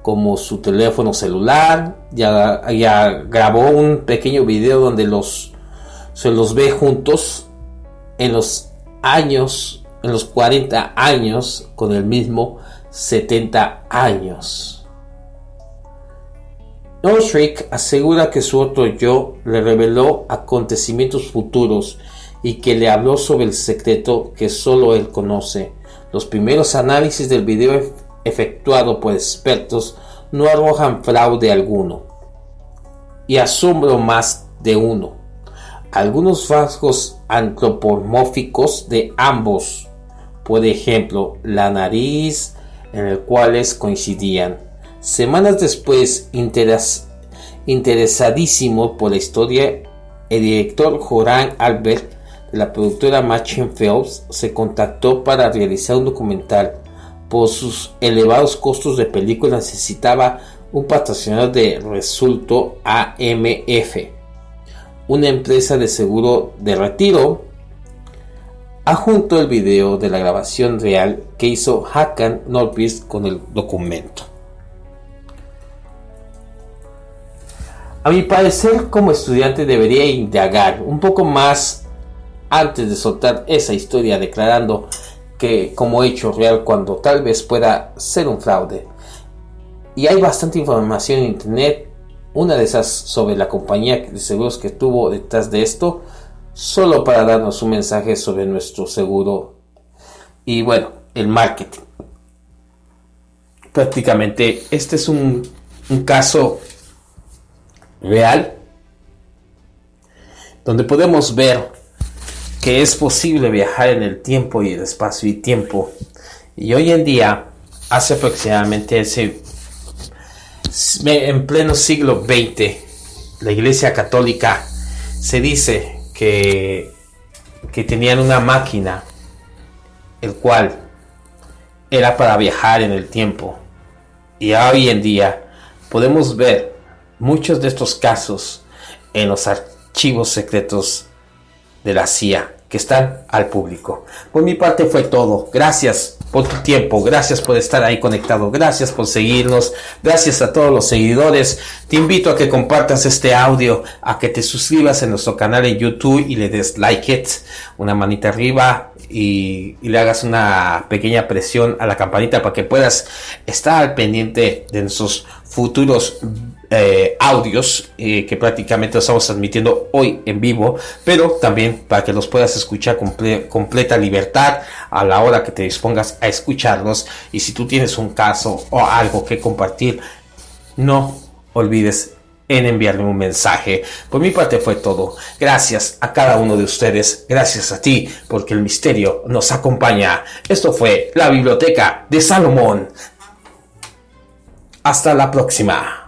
como su teléfono celular, ya grabó un pequeño video donde se los ve juntos en los 40 años, con el mismo 70 años. Northrick asegura que su otro yo le reveló acontecimientos futuros y que le habló sobre el secreto que solo él conoce. Los primeros análisis del video efectuado por expertos no arrojan fraude alguno y asombro más de uno. Algunos rasgos antropomórficos de ambos, por ejemplo, la nariz, en el cuales coincidían. Semanas después, interesadísimo por la historia, el director Joran Albert de la productora Machine Films se contactó para realizar un documental. Por sus elevados costos de película necesitaba un patrocinador de Resulto AMF, una empresa de seguro de retiro. Adjunto el video de la grabación real que hizo Hakan Nordqvist con el documento. A mi parecer, como estudiante debería indagar un poco más antes de soltar esa historia, declarando que como hecho real cuando tal vez pueda ser un fraude. Y hay bastante información en internet, una de esas sobre la compañía de seguros que tuvo detrás de esto, solo para darnos un mensaje sobre nuestro seguro y bueno, el marketing. Prácticamente este es un caso real donde podemos ver que es posible viajar en el tiempo y el espacio y tiempo. Y hoy en día, hace aproximadamente en pleno siglo XX, la Iglesia Católica se dice que tenían una máquina, el cual era para viajar en el tiempo. Y hoy en día podemos ver muchos de estos casos en los archivos secretos de la CIA que están al público. Por mi parte fue todo. Gracias por tu tiempo, gracias por estar ahí conectado, gracias por seguirnos, gracias a todos los seguidores. Te invito a que compartas este audio, a que te suscribas en nuestro canal en YouTube y le des like una manita arriba y le hagas una pequeña presión a la campanita para que puedas estar al pendiente de nuestros futuros audios que prácticamente los estamos transmitiendo hoy en vivo, pero también para que los puedas escuchar completa libertad a la hora que te dispongas a escucharlos. Y si tú tienes un caso o algo que compartir, no olvides en enviarme un mensaje. Por mi parte fue todo. Gracias a cada uno de ustedes, gracias a ti, porque el misterio nos acompaña. Esto fue la Biblioteca de Salomón. Hasta la próxima.